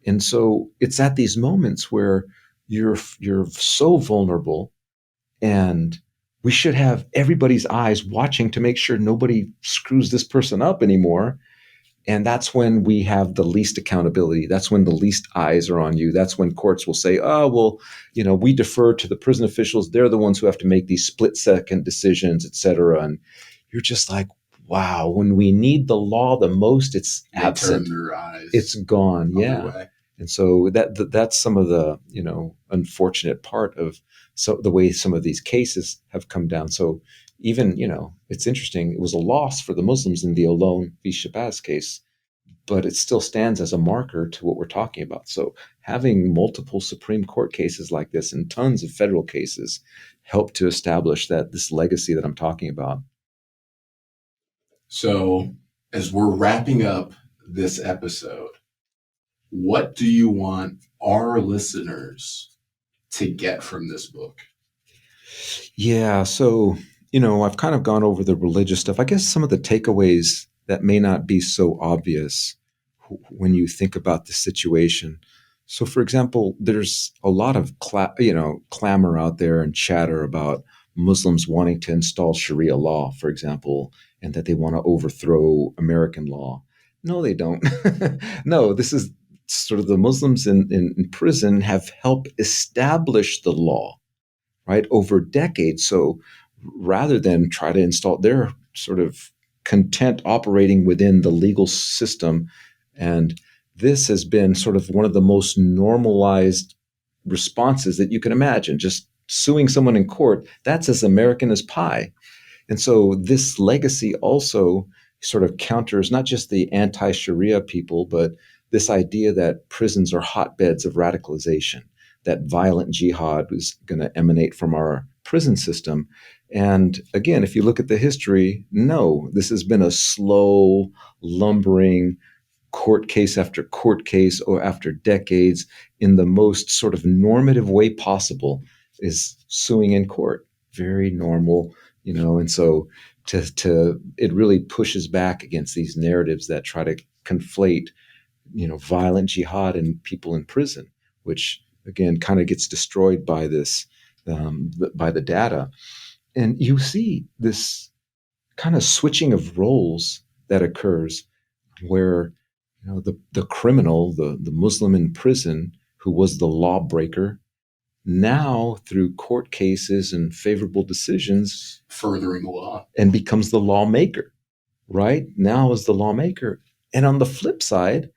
And so it's at these moments where you're so vulnerable, and we should have everybody's eyes watching to make sure nobody screws this person up anymore. And that's when we have the least accountability. That's when the least eyes are on you. That's when courts will say, oh, well, we defer to the prison officials. They're the ones who have to make these split-second decisions, et cetera. And you're just like, wow, when we need the law the most, it's absent. Turn their eyes. It's gone. Yeah. And so that's some of the, unfortunate part of the way some of these cases have come down. So even, it's interesting. It was a loss for the Muslims in the Alone v. Shabazz case, but it still stands as a marker to what we're talking about. So having multiple Supreme Court cases like this and tons of federal cases help to establish that this legacy that I'm talking about. So as we're wrapping up this episode, what do you want our listeners to get from this book? Yeah, so, I've kind of gone over the religious stuff. I guess some of the takeaways that may not be so obvious when you think about the situation. So, for example, there's a lot of clamor out there and chatter about Muslims wanting to install Sharia law, for example, and that they want to overthrow American law. No, they don't. No, this is sort of the Muslims in prison have helped establish the law, right, over decades. So rather than try to install, they're sort of content operating within the legal system. And this has been sort of one of the most normalized responses that you can imagine. Just suing someone in court, that's as American as pie. And so this legacy also sort of counters not just the anti-Sharia people, but this idea that prisons are hotbeds of radicalization, that violent jihad was going to emanate from our prison system. And again, if you look at the history, no, this has been a slow, lumbering court case after court case, or after decades, in the most sort of normative way possible, is suing in court. Very normal, and so to it really pushes back against these narratives that try to conflate, violent jihad and people in prison, which again kind of gets destroyed by this, by the data. And you see this kind of switching of roles that occurs where the criminal, the Muslim in prison who was the lawbreaker, now through court cases and favorable decisions, furthering the law, and becomes the lawmaker, right? Now is the lawmaker. And on the flip side,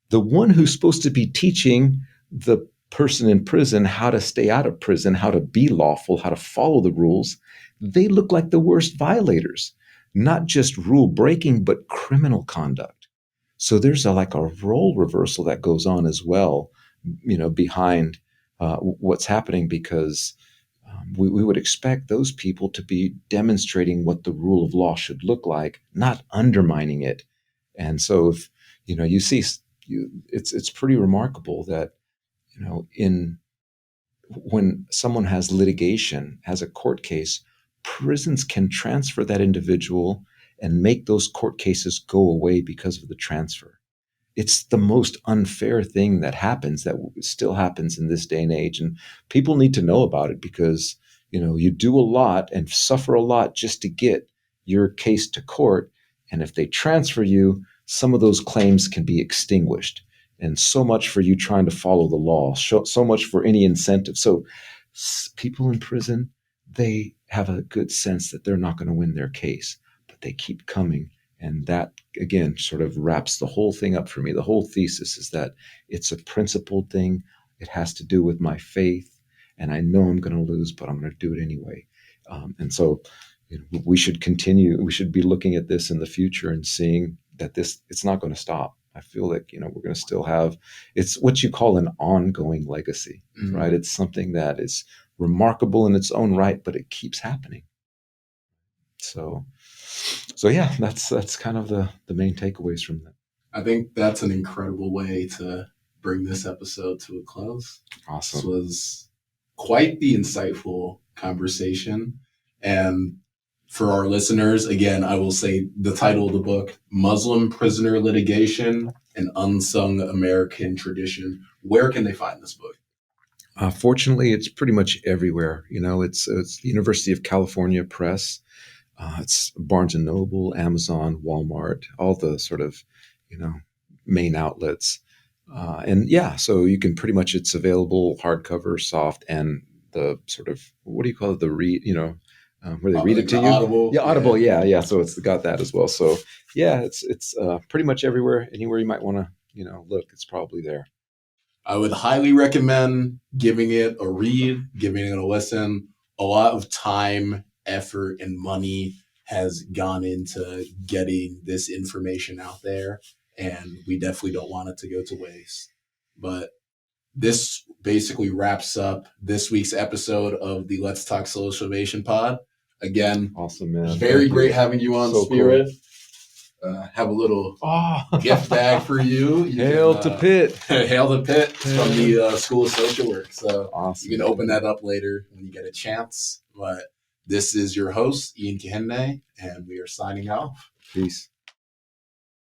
the one who's supposed to be teaching the person in prison how to stay out of prison, how to be lawful, how to follow the rules, they look like the worst violators, not just rule breaking, but criminal conduct. So there's a role reversal that goes on as well, behind what's happening, because we would expect those people to be demonstrating what the rule of law should look like, not undermining it. And so if you see, it's pretty remarkable that when someone has litigation, has a court case, prisons can transfer that individual and make those court cases go away because of the transfer. It's the most unfair thing that happens, that still happens in this day and age. And people need to know about it, because, you do a lot and suffer a lot just to get your case to court. And if they transfer you, some of those claims can be extinguished. And so much for you trying to follow the law, so much for any incentive. So people in prison, they have a good sense that they're not going to win their case, but they keep coming. And that, again, sort of wraps the whole thing up for me. The whole thesis is that it's a principled thing. It has to do with my faith. And I know I'm going to lose, but I'm going to do it anyway. And so we should continue. We should be looking at this in the future and seeing that it's not going to stop. I feel like, we're going to still have, it's what you call an ongoing legacy, right? It's something that is remarkable in its own right, but it keeps happening. So yeah, that's kind of the main takeaways from that. I think that's an incredible way to bring this episode to a close. Awesome. This was quite the insightful conversation. And for our listeners, again, I will say the title of the book, Muslim Prisoner Litigation, An Unsung American Tradition. Where can they find this book? Fortunately, it's pretty much everywhere. It's the University of California Press. It's Barnes & Noble, Amazon, Walmart, all the sort of, main outlets. And yeah, so you can pretty much, it's available hardcover, soft, and the sort of, what do you call it? The read, where they read it to you. Audible. Yeah, Audible. Yeah. So it's got that as well. So yeah, it's pretty much everywhere. Anywhere you might want to, look, it's probably there. I would highly recommend giving it a read, giving it a listen. A lot of time, effort, and money has gone into getting this information out there. and we definitely don't want it to go to waste. But this basically wraps up this week's episode of the Let's Talk Socialization Pod. Again, awesome, man. Very great having you on, So SpearIt. cool. Have a little gift bag for you. Hail to Pitt. Hail to Pitt from the School of Social Work. So Awesome. you can open that up later when you get a chance. But this is your host, Ian Kahene, and we are signing off. Peace.